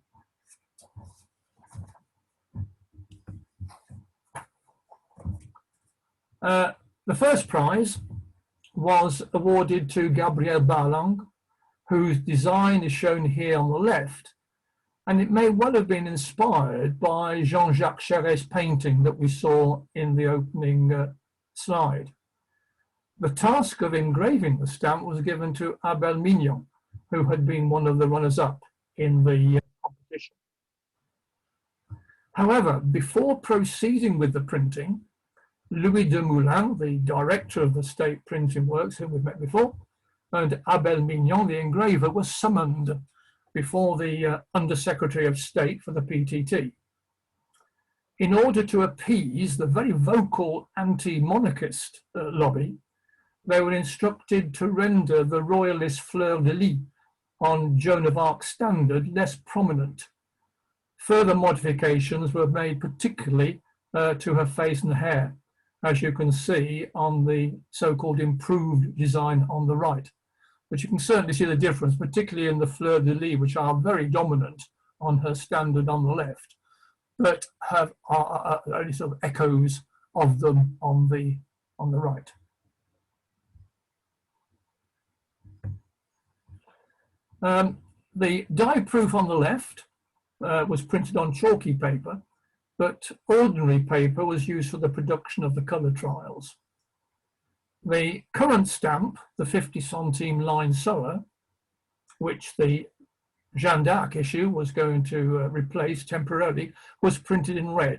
[SPEAKER 5] The first prize was awarded to Gabriel Barlang, whose design is shown here on the left, and it may well have been inspired by Jean-Jacques Charest's painting that we saw in the opening slide. The task of engraving the stamp was given to ABEILLE Mignon, who had been one of the runners-up in the competition. However, before proceeding with the printing, Louis de Moulin, the director of the state printing works, whom we've met before, and ABEILLE Mignon, the engraver, was summoned before the Undersecretary of State for the PTT. In order to appease the very vocal anti-monarchist lobby, they were instructed to render the royalist fleur-de-lis on Joan of Arc's standard less prominent. Further modifications were made particularly to her face and hair, as you can see on the so-called improved design on the right. But you can certainly see the difference, particularly in the fleur-de-lis, which are very dominant on her standard on the left, but are only sort of echoes of them on the right. The die proof on the left was printed on chalky paper, but ordinary paper was used for the production of the colour trials. The current stamp, the 50 centime line sewer, which the Jeanne d'Arc issue was going to replace temporarily, was printed in red.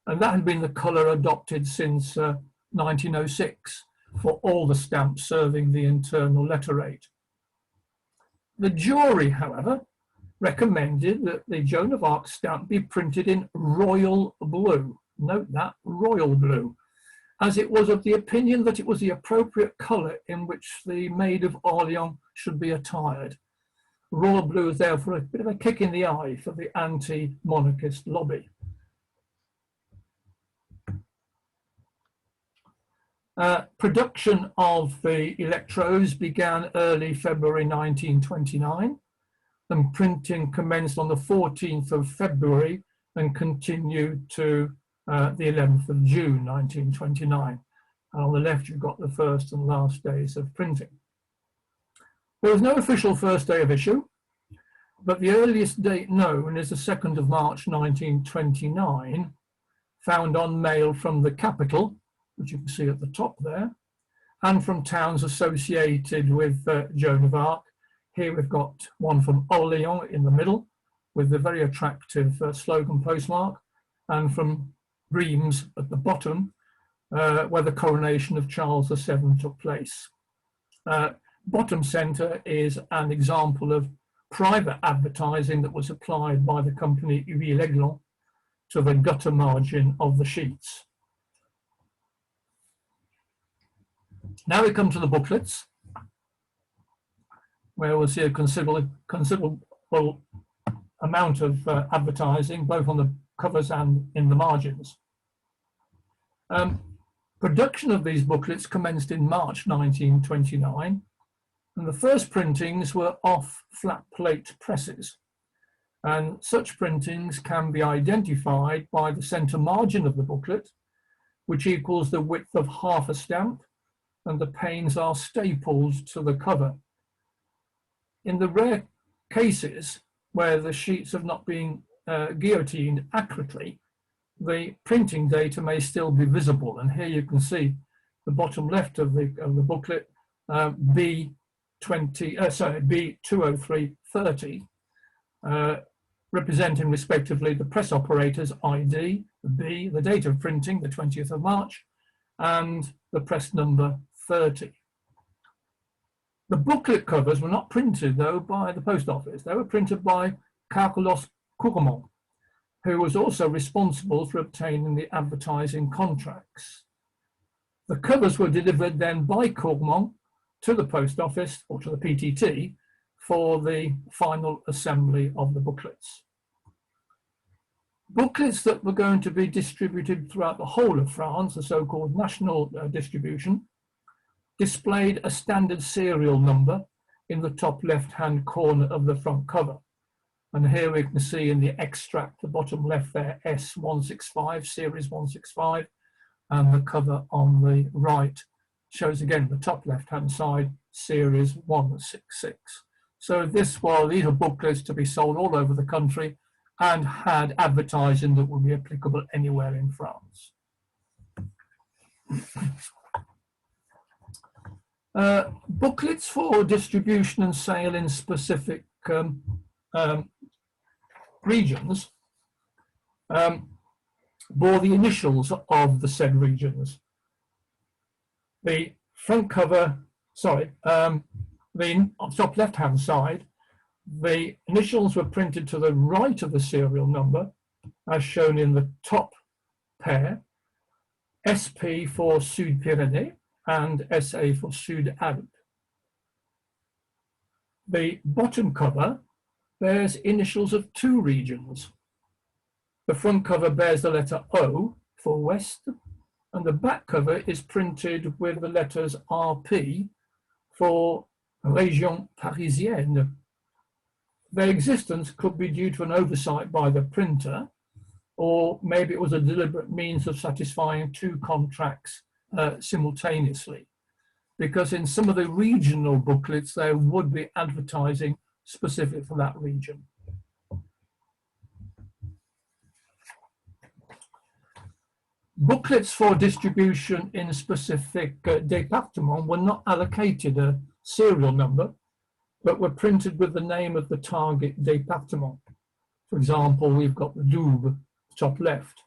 [SPEAKER 5] And that had been the colour adopted since 1906 for all the stamps serving the internal letter rate. The jury, however, recommended that the Joan of Arc stamp be printed in royal blue. Note that, royal blue, as it was of the opinion that it was the appropriate colour in which the Maid of Orleans should be attired. Royal blue is therefore a bit of a kick in the eye for the anti-monarchist lobby. Production of the electrodes began early February 1929, and printing commenced on the 14th of February and continued to the 11th of June 1929. And on the left you've got the first and last days of printing. There was no official first day of issue, but the earliest date known is the 2nd of March 1929, found on mail from the capital, which you can see at the top there, and from towns associated with Joan of Arc. Here we've got one from Orleans in the middle, with the very attractive slogan postmark, and from Reims at the bottom, where the coronation of Charles VII took place. Bottom centre is an example of private advertising that was applied by the company ABEILLE to the gutter margin of the sheets. Now we come to the booklets, where we'll see a considerable amount of advertising, both on the covers and in the margins. Production of these booklets commenced in March 1929, and the first printings were off flat plate presses. And such printings can be identified by the centre margin of the booklet, which equals the width of half a stamp, and the panes are stapled to the cover. In the rare cases where the sheets have not been guillotined accurately, the printing data may still be visible. And here you can see the bottom left of the booklet, B20330, representing respectively the press operator's ID, the B, the date of printing, the 20th of March, and the press number 30. The booklet covers were not printed, though, by the post office. They were printed by Carlos Courmont, who was also responsible for obtaining the advertising contracts. The covers were delivered then by Courmont to the post office, or to the PTT, for the final assembly of the booklets. Booklets that were going to be distributed throughout the whole of France, the so-called national distribution, displayed a standard serial number in the top left-hand corner of the front cover. And here we can see in the extract, the bottom left there, S165, series 165, and the cover on the right shows again the top left-hand side, series 166. So these are booklets to be sold all over the country and had advertising that would be applicable anywhere in France. Booklets for distribution and sale in specific regions bore the initials of the said regions. The front cover, the top left-hand side, the initials were printed to the right of the serial number, as shown in the top pair, SP for Sud-Pyrénées and SA for Sud-Alpes. The bottom cover bears initials of two regions. The front cover bears the letter O for West, and the back cover is printed with the letters RP for Région Parisienne. Their existence could be due to an oversight by the printer, or maybe it was a deliberate means of satisfying two contracts simultaneously, because in some of the regional booklets there would be advertising specific for that region. Booklets for distribution in specific départements were not allocated a serial number, but were printed with the name of the target département. For example, we've got the Doubs, top left.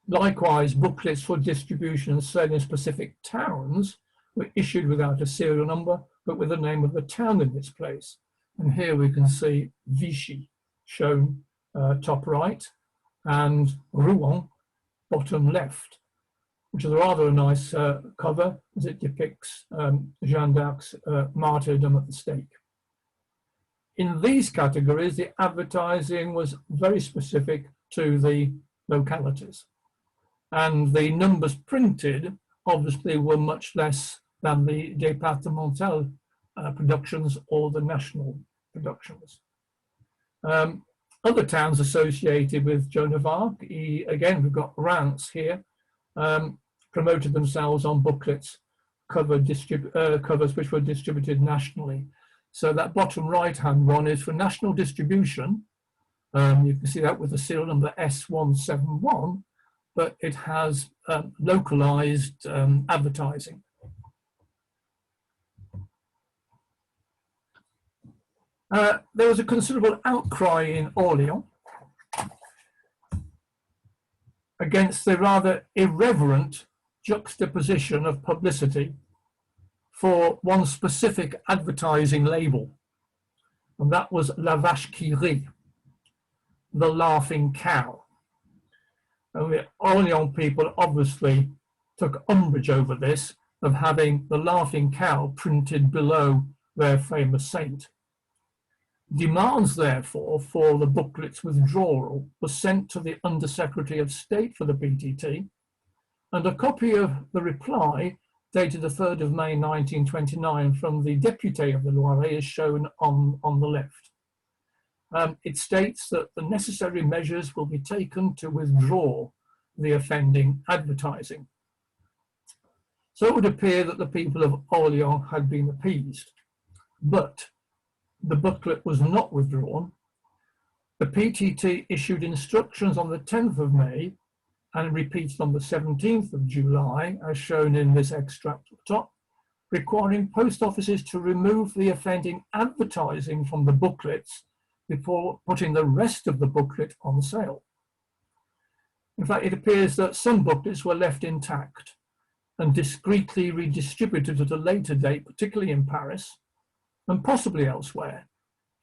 [SPEAKER 5] Likewise, booklets for distribution and sale in specific towns were issued without a serial number, but with the name of the town in its place. And here we can see Vichy shown top right and Rouen bottom left, which is rather a nice cover as it depicts Jeanne d'Arc's martyrdom at the stake. In these categories, the advertising was very specific to the localities, and the numbers printed obviously were much less than the departemental productions or the national productions. Other towns associated with Joan of Arc, again we've got Reims here, promoted themselves on booklets covers which were distributed nationally. So that bottom right hand one is for national distribution. You can see that with the serial number S171, but it has localized advertising. There was a considerable outcry in Orléans against the rather irreverent juxtaposition of publicity for one specific advertising label, and that was La Vache qui rit, the laughing cow. And the Orléans people obviously took umbrage over this, of having the laughing cow printed below their famous saint. Demands, therefore, for the booklet's withdrawal was sent to the Undersecretary of State for the BTT, and a copy of the reply, dated the 3rd of May 1929, from the Député of the Loiret is shown on the left. It states that the necessary measures will be taken to withdraw the offending advertising. So it would appear that the people of Orléans had been appeased, but the booklet was not withdrawn. The PTT issued instructions on the 10th of May and repeated on the 17th of July, as shown in this extract at the top, requiring post offices to remove the offending advertising from the booklets before putting the rest of the booklet on sale. In fact, it appears that some booklets were left intact and discreetly redistributed at a later date, particularly in Paris, and possibly elsewhere,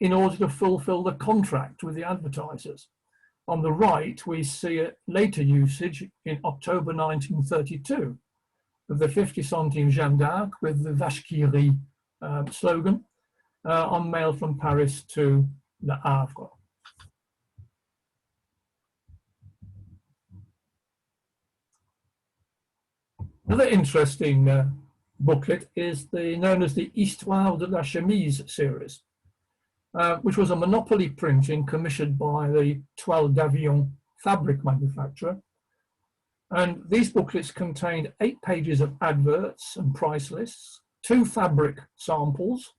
[SPEAKER 5] in order to fulfill the contract with the advertisers. On the right, we see a later usage in October 1932 of the 50 centimes Jeanne d'Arc with the Vache qui rit slogan on mail from Paris to Le Havre. Another interesting booklet is known as the Histoire de la Chemise series, which was a monopoly printing commissioned by the Toile d'Avion fabric manufacturer. And these booklets contained 8 pages of adverts and price lists, 2 fabric samples,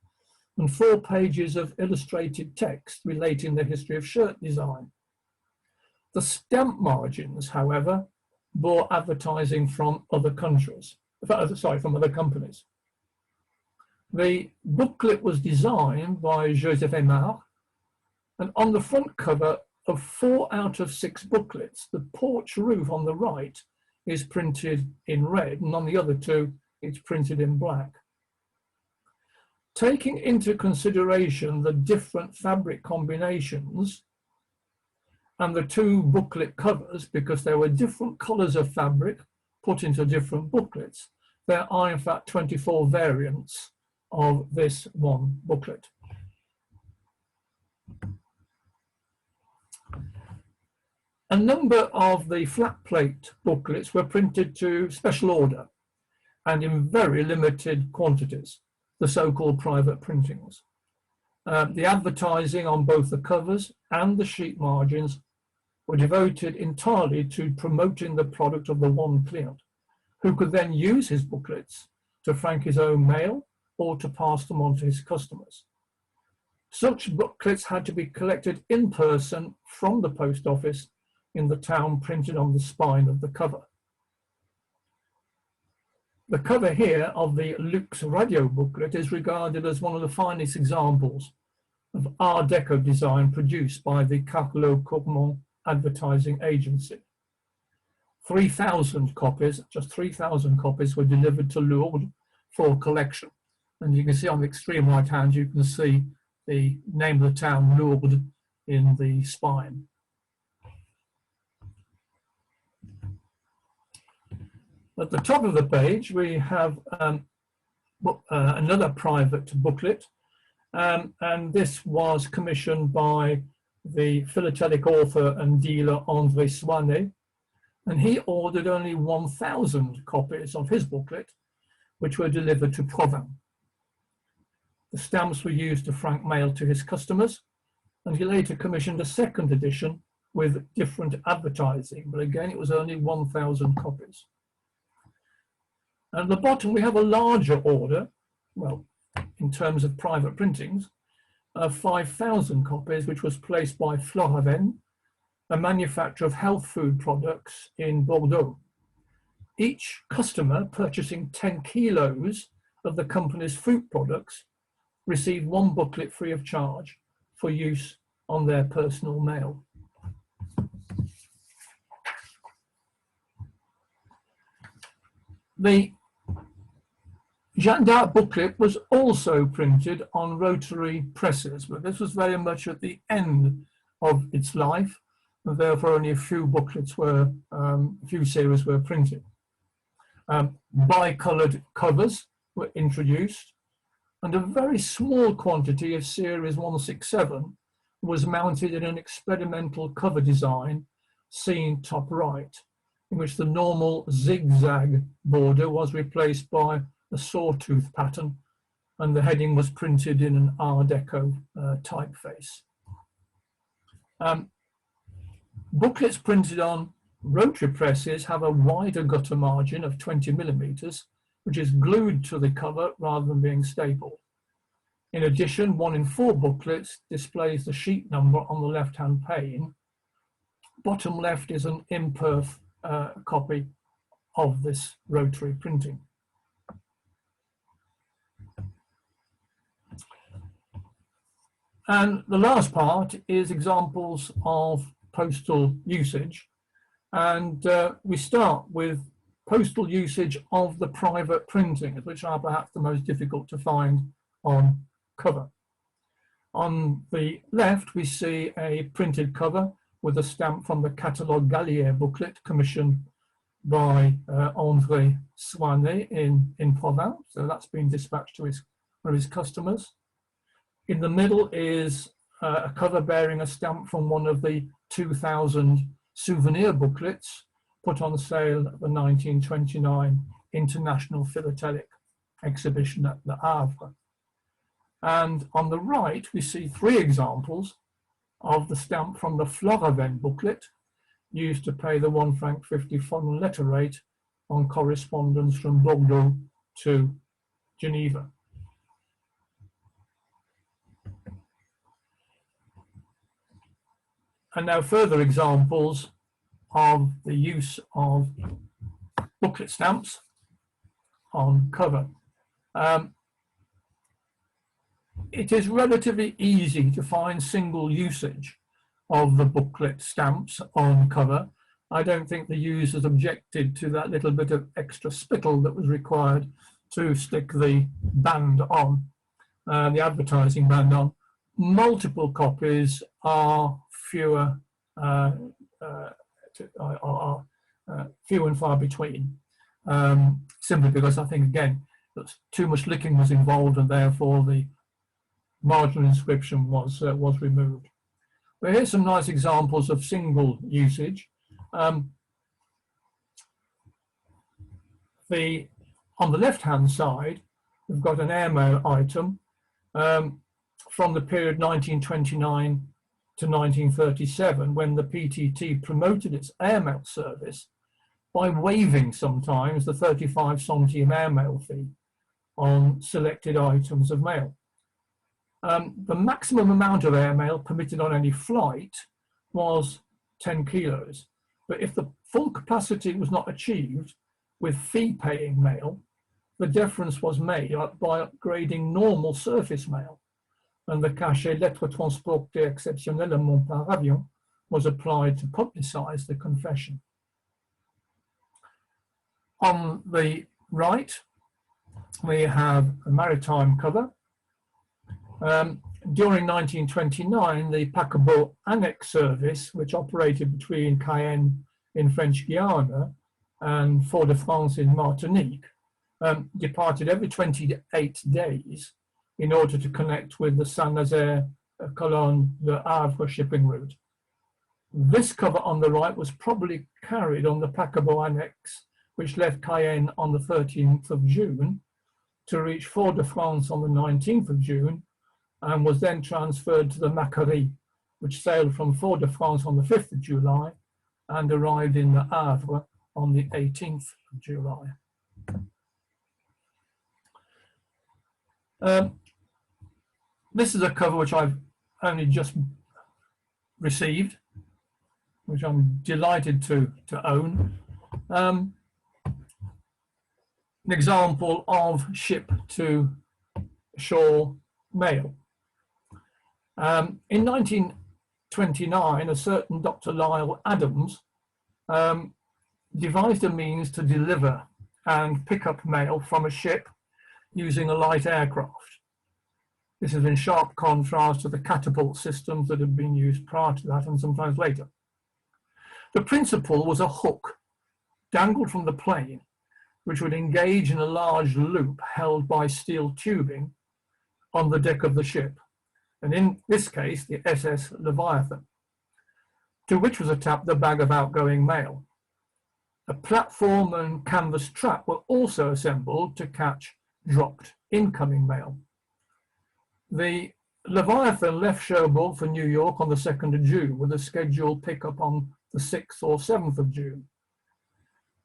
[SPEAKER 5] and 4 pages of illustrated text relating the history of shirt design. The stamp margins, however, bore advertising from other countries. From other companies. The booklet was designed by Joseph Aymar, and on the front cover of 4 out of 6 booklets, the porch roof on the right is printed in red, and on the other 2, it's printed in black. Taking into consideration the different fabric combinations and the 2 booklet covers, because there were different colors of fabric put into different booklets, there are in fact 24 variants of this one booklet. A number of the flat plate booklets were printed to special order and in very limited quantities, the so-called private printings. The advertising on both the covers and the sheet margins were devoted entirely to promoting the product of the one client, who could then use his booklets to frank his own mail or to pass them on to his customers. Such booklets had to be collected in person from the post office in the town printed on the spine of the cover. The cover here of the Lux radio booklet is regarded as one of the finest examples of Art Deco design produced by the CACHET advertising agency. 3,000 copies, just 3,000 copies were delivered to Lourdes for collection. And you can see on the extreme right hand, you can see the name of the town, Lourdes, in the spine. At the top of the page, we have another private booklet, and this was commissioned by the philatelic author and dealer André Soignet, and he ordered only 1,000 copies of his booklet, which were delivered to Provins. The stamps were used to frank mail to his customers, and he later commissioned a second edition with different advertising, but again, it was only 1,000 copies. And at the bottom, we have a larger order, well, in terms of private printings, of 5,000 copies, which was placed by FRERES, a manufacturer of health food products in Bordeaux. Each customer purchasing 10 kilos of the company's fruit products received one booklet free of charge for use on their personal mail. The Jeanne d'Arc booklet was also printed on rotary presses, but this was very much at the end of its life, and therefore only a few booklets were, a few series were printed. Bi-coloured covers were introduced, and a very small quantity of series 167 was mounted in an experimental cover design seen top right, in which the normal zigzag border was replaced by a sawtooth pattern, and the heading was printed in an Art Deco typeface. Booklets printed on rotary presses have a wider gutter margin of 20 millimeters, which is glued to the cover rather than being stapled. In addition, 1 in 4 booklets displays the sheet number on the left-hand pane. Bottom left is an imperf copy of this rotary printing. And the last part is examples of postal usage. And we start with postal usage of the private printings, which are perhaps the most difficult to find on cover. On the left, we see a printed cover with a stamp from the Catalogue Gallier booklet commissioned by André Soignet in Provins. So that's been dispatched to one of his customers. In the middle is a cover bearing a stamp from one of the 2,000 souvenir booklets put on sale at the 1929 International Philatelic Exhibition at Le Havre. And on the right, we see 3 examples of the stamp from the FRERES booklet used to pay the £1.50 foreign letter rate on correspondence from Bordeaux to Geneva. And now further examples of the use of booklet stamps on cover. It is relatively easy to find single usage of the booklet stamps on cover. I don't think the users objected to that little bit of extra spittle that was required to stick the band on, the advertising band on. Multiple copies are few and far between, simply because I think, again, that too much licking was involved and therefore the marginal inscription was removed. But here's some nice examples of single usage. On the left-hand side, we've got an airmail item from the period 1929 to 1937, when the PTT promoted its airmail service by waiving sometimes the 35 centime airmail fee on selected items of mail. The maximum amount of airmail permitted on any flight was 10 kilos, but if the full capacity was not achieved with fee-paying mail, the difference was made by upgrading normal surface mail, and the cachet lettres transportées exceptionnellement par avion was applied to publicize the confession. On the right, we have a maritime cover. During 1929, the paquebot annex service, which operated between Cayenne in French Guiana and Fort-de-France in Martinique, departed every 28 days in order to connect with the Saint-Nazaire, Cologne, Le Havre shipping route. This cover on the right was probably carried on the paquebot annex, which left Cayenne on the 13th of June to reach Fort-de-France on the 19th of June, and was then transferred to the Macquarie, which sailed from Fort-de-France on the 5th of July and arrived in Le Havre on the 18th of July. This is a cover which I've only just received, which I'm delighted to own. An example of ship to shore mail. In 1929, a certain Dr. Lyle Adams devised a means to deliver and pick up mail from a ship using a light aircraft. This is in sharp contrast to the catapult systems that had been used prior to that and sometimes later. The principle was a hook dangled from the plane, which would engage in a large loop held by steel tubing on the deck of the ship, and in this case, the SS Leviathan, to which was attached the bag of outgoing mail. A platform and canvas trap were also assembled to catch dropped incoming mail. The Leviathan left Cherbourg for New York on the 2nd of June with a scheduled pickup on the 6th or 7th of June.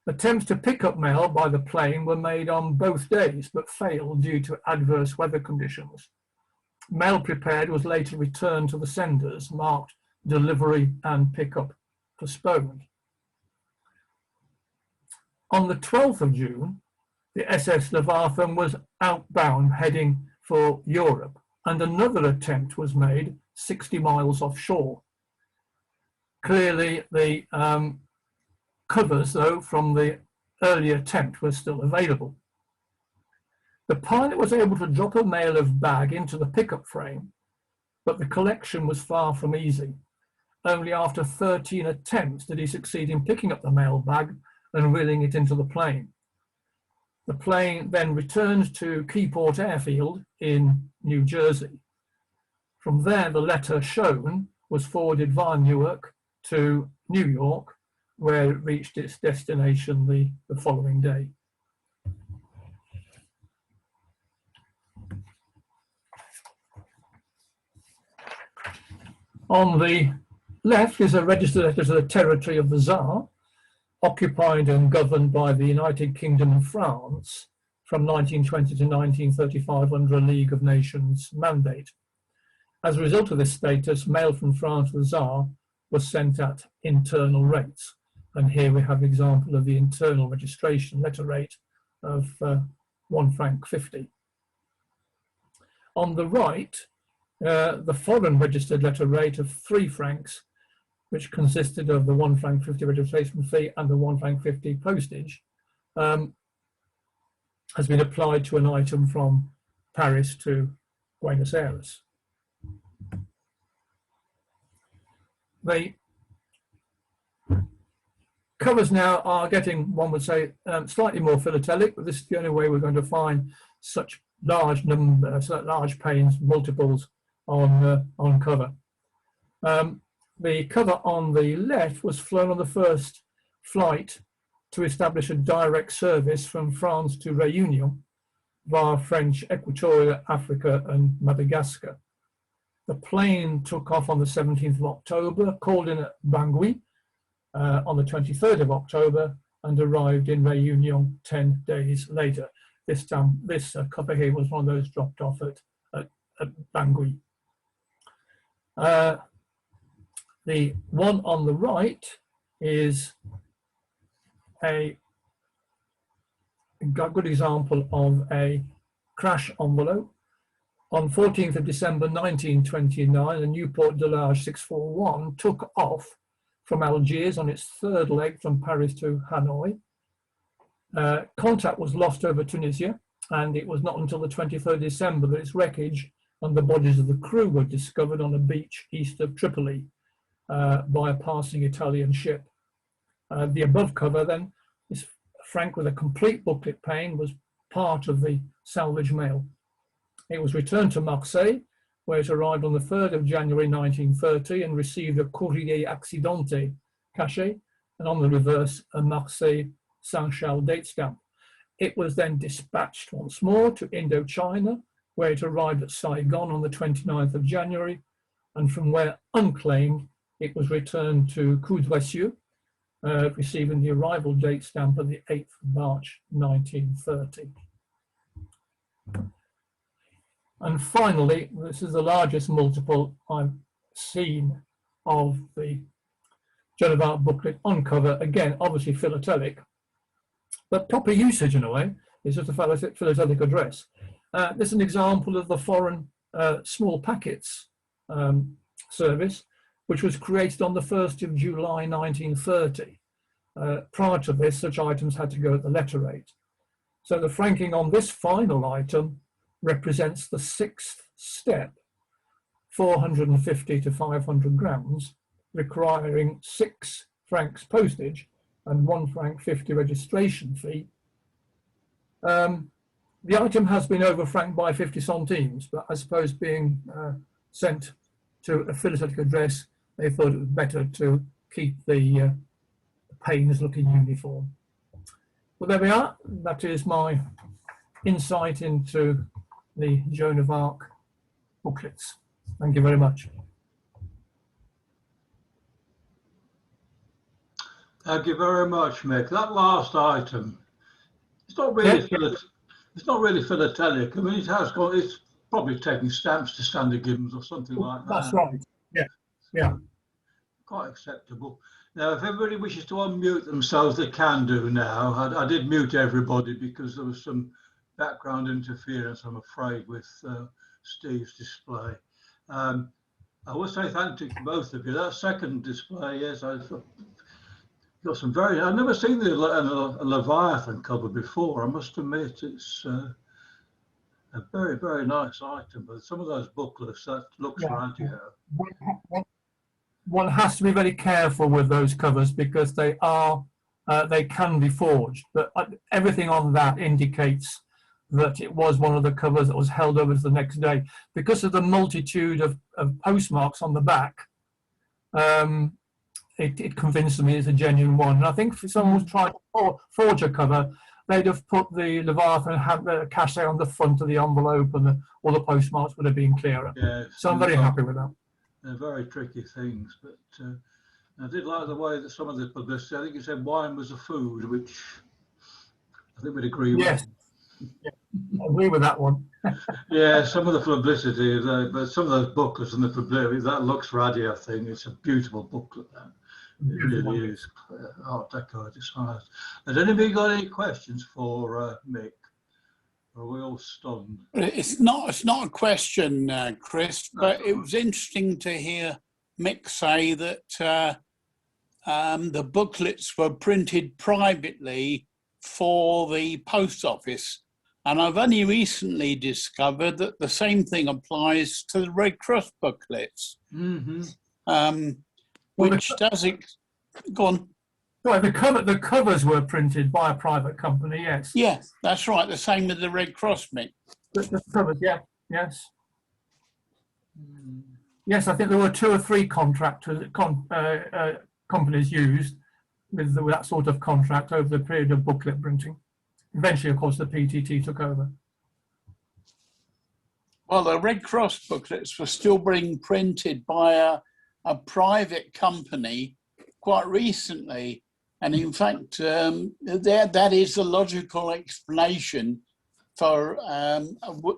[SPEAKER 5] Attempts to pick up mail by the plane were made on both days, but failed due to adverse weather conditions. Mail prepared was later returned to the senders, marked delivery and pickup postponed. On the 12th of June, the SS Leviathan was outbound heading for Europe, and another attempt was made 60 miles offshore. Clearly, the covers, though, from the earlier attempt were still available. The pilot was able to drop a mail of bag into the pickup frame, but the collection was far from easy. Only after 13 attempts did he succeed in picking up the mail bag and wheeling it into the plane. The plane then returned to Keyport Airfield in New Jersey. From there, the letter shown was forwarded via Newark to New York, where it reached its destination the following day. On the left is a registered letter to the territory of the Tsar, occupied and governed by the United Kingdom and France from 1920 to 1935 under a League of Nations mandate. As a result of this status, mail from France to the Tsar was sent at internal rates. And here we have an example of the internal registration letter rate of £1.50 franc. On the right, the foreign registered letter rate of 3 francs, which consisted of the £1.50 franc registration fee and the £1.50 franc postage, has been applied to an item from Paris to Buenos Aires. The covers now are getting, one would say, slightly more philatelic, but this is the only way we're going to find such large numbers, large panes, multiples on cover. The cover on the left was flown on the first flight to establish a direct service from France to Réunion via French Equatorial Africa and Madagascar. The plane took off on the 17th of October, called in at Bangui on the 23rd of October, and arrived in Réunion 10 days later. This time, this cover here was one of those dropped off at Bangui. The one on the right is good example of a crash envelope. On 14th of December 1929, the Newport Delage 641 took off from Algiers on its third leg from Paris to Hanoi. Contact was lost over Tunisia, and it was not until the 23rd of December that its wreckage and the bodies of the crew were discovered on a beach east of Tripoli by a passing Italian ship. The above cover then, this frank with a complete booklet pane, was part of the salvage mail. It was returned to Marseille, where it arrived on the 3rd of January 1930 and received a courrier accidenté cachet, and on the reverse a Marseille Saint-Charles date stamp. It was then dispatched once more to Indochina, where it arrived at Saigon on the 29th of January, and from where, unclaimed, it was returned to Coudray-sur, receiving the arrival date stamp of the 8th of March 1930. And finally, this is the largest multiple I've seen of the Joan of Arc booklet on cover. Again, obviously philatelic, but proper usage in a way. It's just a philatelic address. This is an example of the foreign small packets service, which was created on the 1st of July 1930. Prior to this, such items had to go at the letter rate. So the franking on this final item represents the 6th step, 450 to 500 grams, requiring 6 francs postage and 1 franc 50 registration fee. The item has been over-franked by 50 centimes, but I suppose being sent to a philatelic address, they thought it was better to keep the panes looking uniform. Well, there we are. That is my insight into the Joan of Arc booklets. Thank you very much.
[SPEAKER 1] Thank you very much, Mick. That last item, it's not really it's not really philatelic. I mean, it's probably taking stamps to Standard Gibbons or something like that.
[SPEAKER 5] That's right. Yeah, yeah.
[SPEAKER 1] Quite acceptable. Now, if everybody wishes to unmute themselves, they can do now. I did mute everybody because there was some background interference, I'm afraid, with Steve's display. I will say thank you to both of you. That second display, yes, I've got some I've never seen a Leviathan cover before. I must admit, it's a very, very nice item. But some of those booklets, that looks radio.
[SPEAKER 5] One has to be very careful with those covers because they can be forged. But everything on that indicates that it was one of the covers that was held over to the next day. Because of the multitude of postmarks on the back, it convinced me it's a genuine one. And I think if someone was trying to forge a cover, they'd have put the Leviathan and had the cachet on the front of the envelope, and all the postmarks would have been clearer. Yeah, so I'm very happy with that.
[SPEAKER 1] They're very tricky things, but I did like the way that some of the publicity, I think it said wine was a food, which I think we'd agree with.
[SPEAKER 5] Yes, yeah, I agree with that one.
[SPEAKER 1] Yeah, some of the publicity, but some of those booklets and the publicity, that looks radio thing, it's a beautiful booklet. It really is. Art Deco at its highest. Has anybody got any questions for Mick? Or are we all stunned?
[SPEAKER 6] It's not a question, Chris, but it was interesting to hear Mick say that the booklets were printed privately for the post office. And I've only recently discovered that the same thing applies to the Red Cross booklets. Mm-hmm. Which does it? Go on.
[SPEAKER 5] Right, the covers were printed by a private company, yes.
[SPEAKER 6] Yeah, that's right. The same with the Red Cross, Mick.
[SPEAKER 5] The covers, yeah, yes. Yes, I think there were 2 or 3 contractors, companies used with that sort of contract over the period of booklet printing. Eventually, of course, the PTT took over.
[SPEAKER 6] Well, the Red Cross booklets were still being printed by a private company quite recently. And in fact, that is the logical explanation for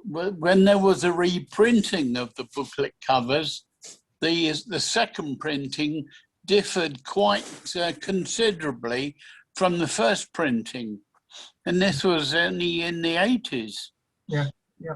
[SPEAKER 6] when there was a reprinting of the booklet covers, the second printing differed quite considerably from the first printing. And this was only in the 80s.
[SPEAKER 5] Yeah, yeah.